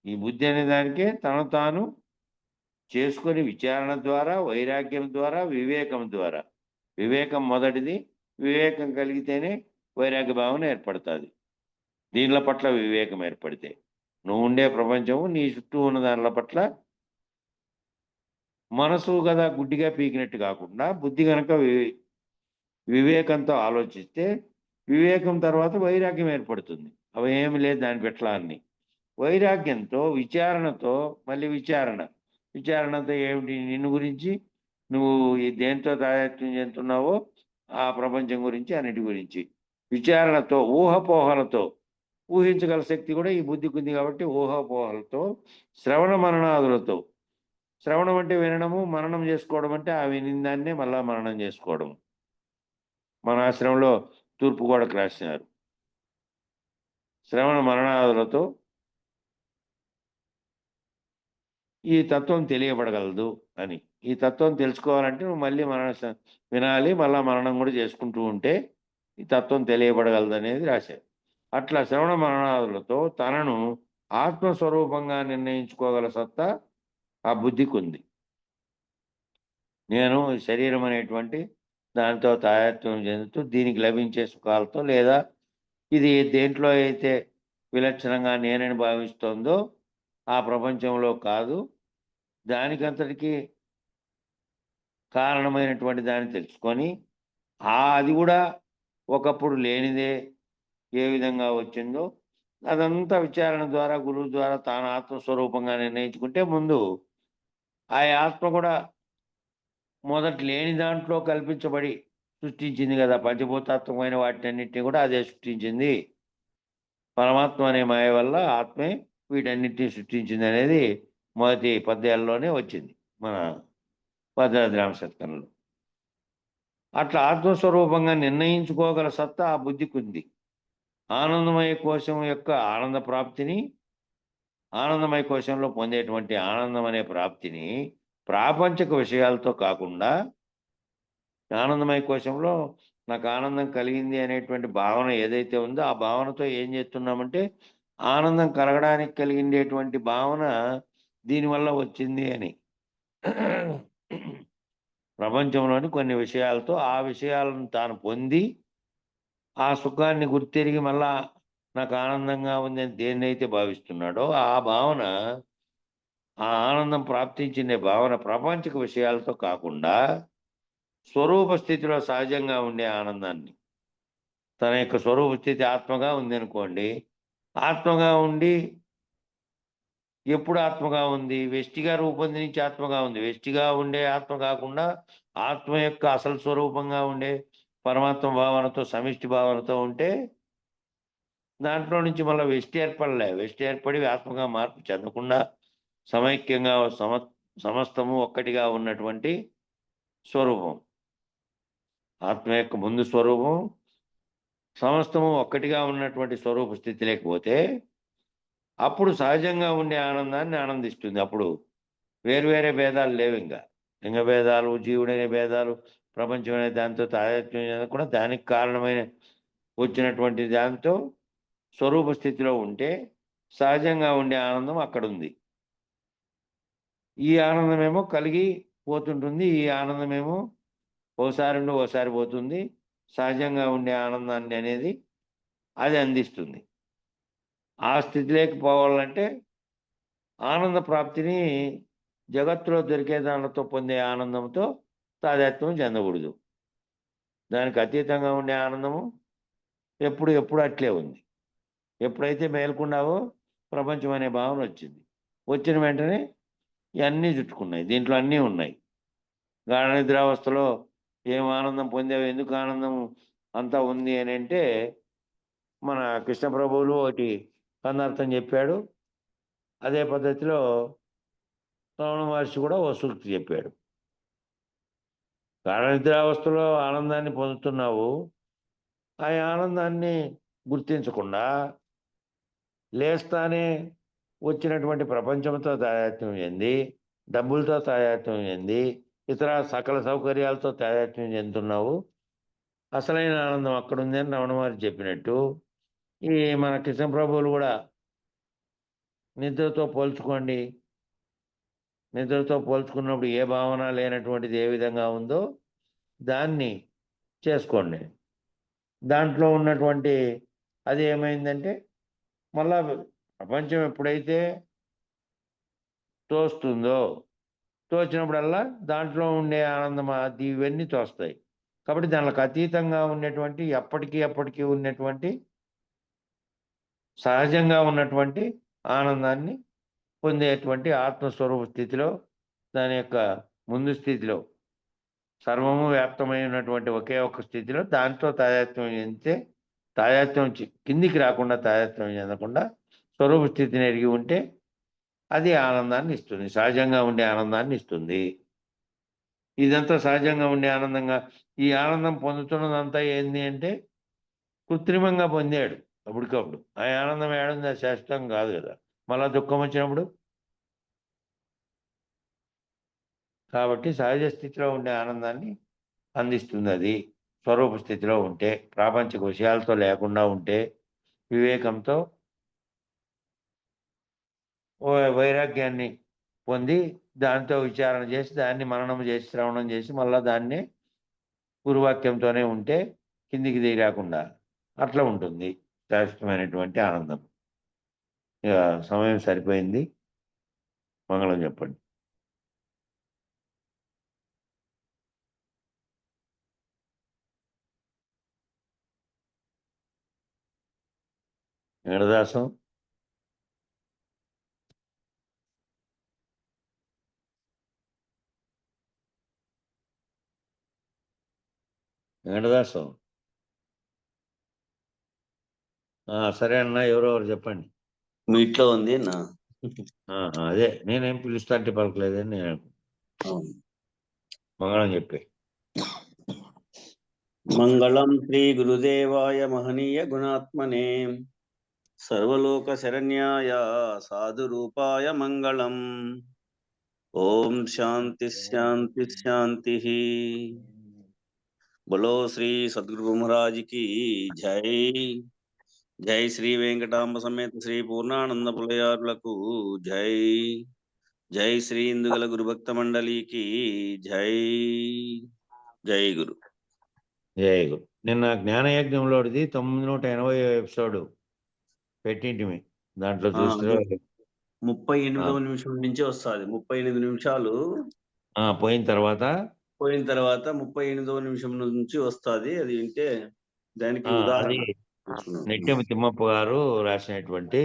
ఈ బుద్ధి అనే దానికే తను తాను చేసుకొని విచారణ ద్వారా, వైరాగ్యం ద్వారా, వివేకం ద్వారా. వివేకం మొదటిది. వివేకం కలిగితేనే వైరాగ్య భావన ఏర్పడుతుంది. దీనిల పట్ల వివేకం ఏర్పడితే నువ్వు ఉండే ప్రపంచము, నీ చుట్టూ ఉన్న దానిల పట్ల మనసు కదా గుడ్డిగా పీకినట్టు కాకుండా, బుద్ధి కనుక వివేకంతో ఆలోచిస్తే, వివేకం తర్వాత వైరాగ్యం ఏర్పడుతుంది. అవి ఏమి లేదు దాని పట్ల అన్ని. వైరాగ్యంతో, విచారణతో, మళ్ళీ విచారణతో ఏమిటి? నిన్ను గురించి, నువ్వు దేంతో తాదాత్మ్యం చెందుతున్నావో ఆ ప్రపంచం గురించి, అన్నిటి గురించి. విచారణతో, ఊహపోహలతో, ఊహించగల శక్తి కూడా ఈ బుద్ధికి ఉంది కాబట్టి ఊహపోహలతో, శ్రవణ మననాదులతో. శ్రవణం అంటే వినడము, మననం చేసుకోవడం అంటే ఆ వినిన దాన్నే మళ్ళా మననం చేసుకోవడం. మన ఆశ్రమంలో తూర్పు గోడకు రాసినారు. శ్రవణ మననాదులతో ఈ తత్వం తెలియబడగలదు అని. ఈ తత్వం తెలుసుకోవాలంటే నువ్వు మళ్ళీ వినాలి, మళ్ళా మననం కూడా చేసుకుంటూ ఉంటే ఈ తత్వం తెలియబడగలదు అనేది రాశారు. అట్లా శ్రవణ మననాదులతో తనను ఆత్మస్వరూపంగా నిర్ణయించుకోగల సత్తా ఆ బుద్ధికి ఉంది. నేను శరీరం అనేటువంటి దాంతో తాదాత్మ్యం చెందుతూ దీనికి లభించే సుఖాలతో, లేదా ఇది దేంట్లో అయితే విలక్షణంగా నేనని భావిస్తోందో ఆ ప్రపంచంలో కాదు, దానికంతటికీ కారణమైనటువంటి దాన్ని తెలుసుకొని, అది కూడా ఒకప్పుడు లేనిదే ఏ విధంగా వచ్చిందో అదంతా విచారణ ద్వారా, గురువు ద్వారా తాను ఆత్మస్వరూపంగా నిర్ణయించుకుంటే, ముందు ఆ ఆత్మ కూడా మొదటి లేని దాంట్లో కల్పించబడి సృష్టించింది కదా. పంచభూతాత్మకమైన వాటినన్నింటినీ కూడా అదే సృష్టించింది. పరమాత్మ అనే మాయ వల్ల ఆత్మే వీటన్నిటిని సృష్టించింది అనేది మొదటి పద్యాల్లోనే వచ్చింది మన భద్రాద్రి శతకంలో. అట్లా ఆత్మస్వరూపంగా నిర్ణయించుకోగల సత్తా ఆ బుద్ధికి ఉంది. ఆనందమయ కోశం యొక్క ఆనంద ప్రాప్తిని, ఆనందమయ కోశంలో పొందేటువంటి ఆనందం అనే ప్రాప్తిని ప్రాపంచిక విషయాలతో కాకుండా, ఆనందమయ కోశంలో నాకు ఆనందం కలిగింది అనేటువంటి భావన ఏదైతే ఉందో ఆ భావనతో ఏం చేస్తున్నామంటే, ఆనందం కలగడానికి కలిగిండేటువంటి భావన దీనివల్ల వచ్చింది అని. ప్రపంచంలోని కొన్ని విషయాలతో ఆ విషయాలను తాను పొంది ఆ సుఖాన్ని గుర్తెరిగి మళ్ళా నాకు ఆనందంగా ఉంది అని దేన్నైతే భావిస్తున్నాడో ఆ భావన, ఆ ఆనందం ప్రాప్తించిందే భావన ప్రాపంచిక విషయాలతో కాకుండా స్వరూప స్థితిలో సహజంగా ఉండే ఆనందాన్ని, తన యొక్క స్వరూప స్థితి ఆత్మగా ఉంది అనుకోండి, ఆత్మగా ఉండి ఎప్పుడు ఆత్మగా ఉంది? వ్యష్టిగా రూపొందించి ఆత్మగా ఉంది. వ్యష్టిగా ఉండే ఆత్మ కాకుండా ఆత్మ యొక్క అసలు స్వరూపంగా ఉండే పరమాత్మ భావనతో, సమిష్టి భావనతో ఉంటే దాంట్లో నుంచి మళ్ళీ వ్యష్టి ఏర్పడలే. వ్యష్టి ఏర్పడి ఆత్మగా మార్పు చెందకుండా సమైక్యంగా సమస్తము ఒక్కటిగా ఉన్నటువంటి స్వరూపం, ఆత్మ యొక్క ముందు స్వరూపం, సమస్తము ఒక్కటిగా ఉన్నటువంటి స్వరూప స్థితి లేకపోతే అప్పుడు సహజంగా ఉండే ఆనందాన్ని ఆనందిస్తుంది. అప్పుడు వేరు భేదాలు లేవు ఇంకా. లింగ భేదాలు, జీవుడనే భేదాలు, ప్రపంచం అనే దాంతో తాదాత్మ్యం చెందకుండా దానికి కారణమైన వచ్చినటువంటి దాంతో స్వరూప స్థితిలో ఉంటే సహజంగా ఉండే ఆనందం అక్కడుంది. ఈ ఆనందమేమో కలిగి పోతుంటుంది. ఈ ఆనందమేమో ఓసారి ఉండి ఓసారి పోతుంది. సహజంగా ఉండే ఆనందాన్ని అనేది అది అందిస్తుంది. ఆ స్థితిలోకి పోవాలంటే ఆనంద ప్రాప్తిని జగత్తులో దొరికే దానితో పొందే ఆనందంతో తాదాత్మ్యం చెందకూడదు. దానికి అతీతంగా ఉండే ఆనందము ఎప్పుడు అట్లే ఉంది. ఎప్పుడైతే మేల్కొన్నావో ప్రపంచం అనే భావన వచ్చింది. వచ్చిన వెంటనే ఇవన్నీ చుట్టుకున్నాయి. దీంట్లో అన్నీ ఉన్నాయి. గాఢ నిద్రావస్థలో ఏం ఆనందం పొందావు, ఎందుకు ఆనందం అంతా ఉంది అని అంటే మన కృష్ణ ప్రభువులు ఒకటి కందార్థం చెప్పాడు. అదే పద్ధతిలో రమణ మహర్షి కూడా ఓ సూక్తి చెప్పాడు. గాఢ నిద్రావస్థలో ఆనందాన్ని పొందుతున్నావు. ఆ ఆనందాన్ని గుర్తించకుండా లేస్తానే వచ్చినటువంటి ప్రపంచంతో తాదాత్మ్యం చెంది, డబ్బులతో తాదాత్మ్యం చెంది, ఇతర సకల సౌకర్యాలతో తాదాత్మ్యం చెందుతున్నావు. అసలైన ఆనందం అక్కడుంది అని రమణ మహర్షి చెప్పినట్టు ఈ మన కృష్ణ ప్రభువులు కూడా నిద్రతో పోల్చుకోండి. నిద్రతో పోల్చుకున్నప్పుడు ఏ భావన లేనటువంటిది ఏ విధంగా ఉందో దాన్ని చేసుకోండి. దాంట్లో ఉన్నటువంటి అది ఏమైందంటే మళ్ళా ప్రపంచం ఎప్పుడైతే తోస్తుందో తోచినప్పుడల్లా దాంట్లో ఉండే ఆనందం అది ఇవన్నీ తోస్తాయి. కాబట్టి దానికి అతీతంగా ఉన్నటువంటి ఎప్పటికీ ఉన్నటువంటి సహజంగా ఉన్నటువంటి ఆనందాన్ని పొందేటువంటి ఆత్మస్వరూప స్థితిలో దాని యొక్క ముందు స్థితిలో సర్వము వ్యాప్తమైనటువంటి ఒకే ఒక్క స్థితిలో దాంతో తాదాత్మ్యం చెందితే తాదాత్మ్యం కిందికి రాకుండా తాదాత్మ్యం చెందకుండా స్వరూప స్థితిని ఎరిగి ఉంటే అది ఆనందాన్ని ఇస్తుంది. సహజంగా ఉండే ఆనందాన్ని ఇస్తుంది. ఇదంతా సహజంగా ఉండే ఆనందంగా ఈ ఆనందం పొందుతున్నదంతా ఏంది అంటే కృత్రిమంగా పొందాడు అప్పటికప్పుడు. ఆ ఆనందం ఏడుంది, అది శాశ్వతం కాదు కదా. మళ్ళా దుఃఖం వచ్చినప్పుడు కాబట్టి సహజ స్థితిలో ఉండే ఆనందాన్ని అందిస్తుంది. అది స్వరూప స్థితిలో ఉంటే, ప్రాపంచిక విషయాలతో లేకుండా ఉంటే, వివేకంతో వైరాగ్యాన్ని పొంది దాంతో విచారణ చేసి దాన్ని మననం చేసి శ్రవణం చేసి మళ్ళా దాన్ని గురువాక్యంతోనే ఉంటే కిందికి దిగి రాకుండా అట్లా ఉంటుంది శాశ్వతమైనటువంటి ఆనందం. ఇక సమయం సరిపోయింది. మంగళం చెప్పండి. వెంకటదాసం వెంకటదాసం సరే అన్న, ఎవరెవరు చెప్పండి. మీట్లో ఉంది నా అదే నేనేం పిలుస్తా అంటే పలకలేదని నేను మంగళం చెప్పి. మంగళం శ్రీ గురుదేవాయ మహనీయ గుణాత్మనే సర్వలోక శరణ్యాయ సాధు రూపాయ మంగళం. ఓం శాంతి శాంతి శాంతి. బలో శ్రీ సద్గురు మహారాజ్ కి జై. జై శ్రీ వెంకటాంబ సమేత శ్రీ పూర్ణానంద పులయారులకు జై. జై శ్రీ ఇందుగల గురుభక్త మండలికి జై. జై గురు. జై గురు. నిన్న జ్ఞానయజ్ఞంలోది 980 ఎపిసోడ్ పెట్టింటిమి. దాంట్లో చూస్తే 38వ నిమిషం నుంచి వస్తుంది. 38 నిమిషాలు పోయిన తర్వాత 38వ నిమిషం నుంచి వస్తుంది. అది వింటే దానికి ఉదాహరణ నెట్టెమ తిమ్మప్ప గారు రాసినటువంటి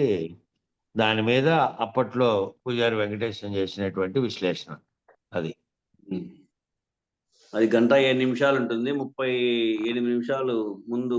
దాని మీద అప్పట్లో పూజారి వెంకటేశ్వరం చేసినటువంటి విశ్లేషణ. అది 1 గంట 7 నిమిషాలు ఉంటుంది. 38 నిమిషాలు ముందు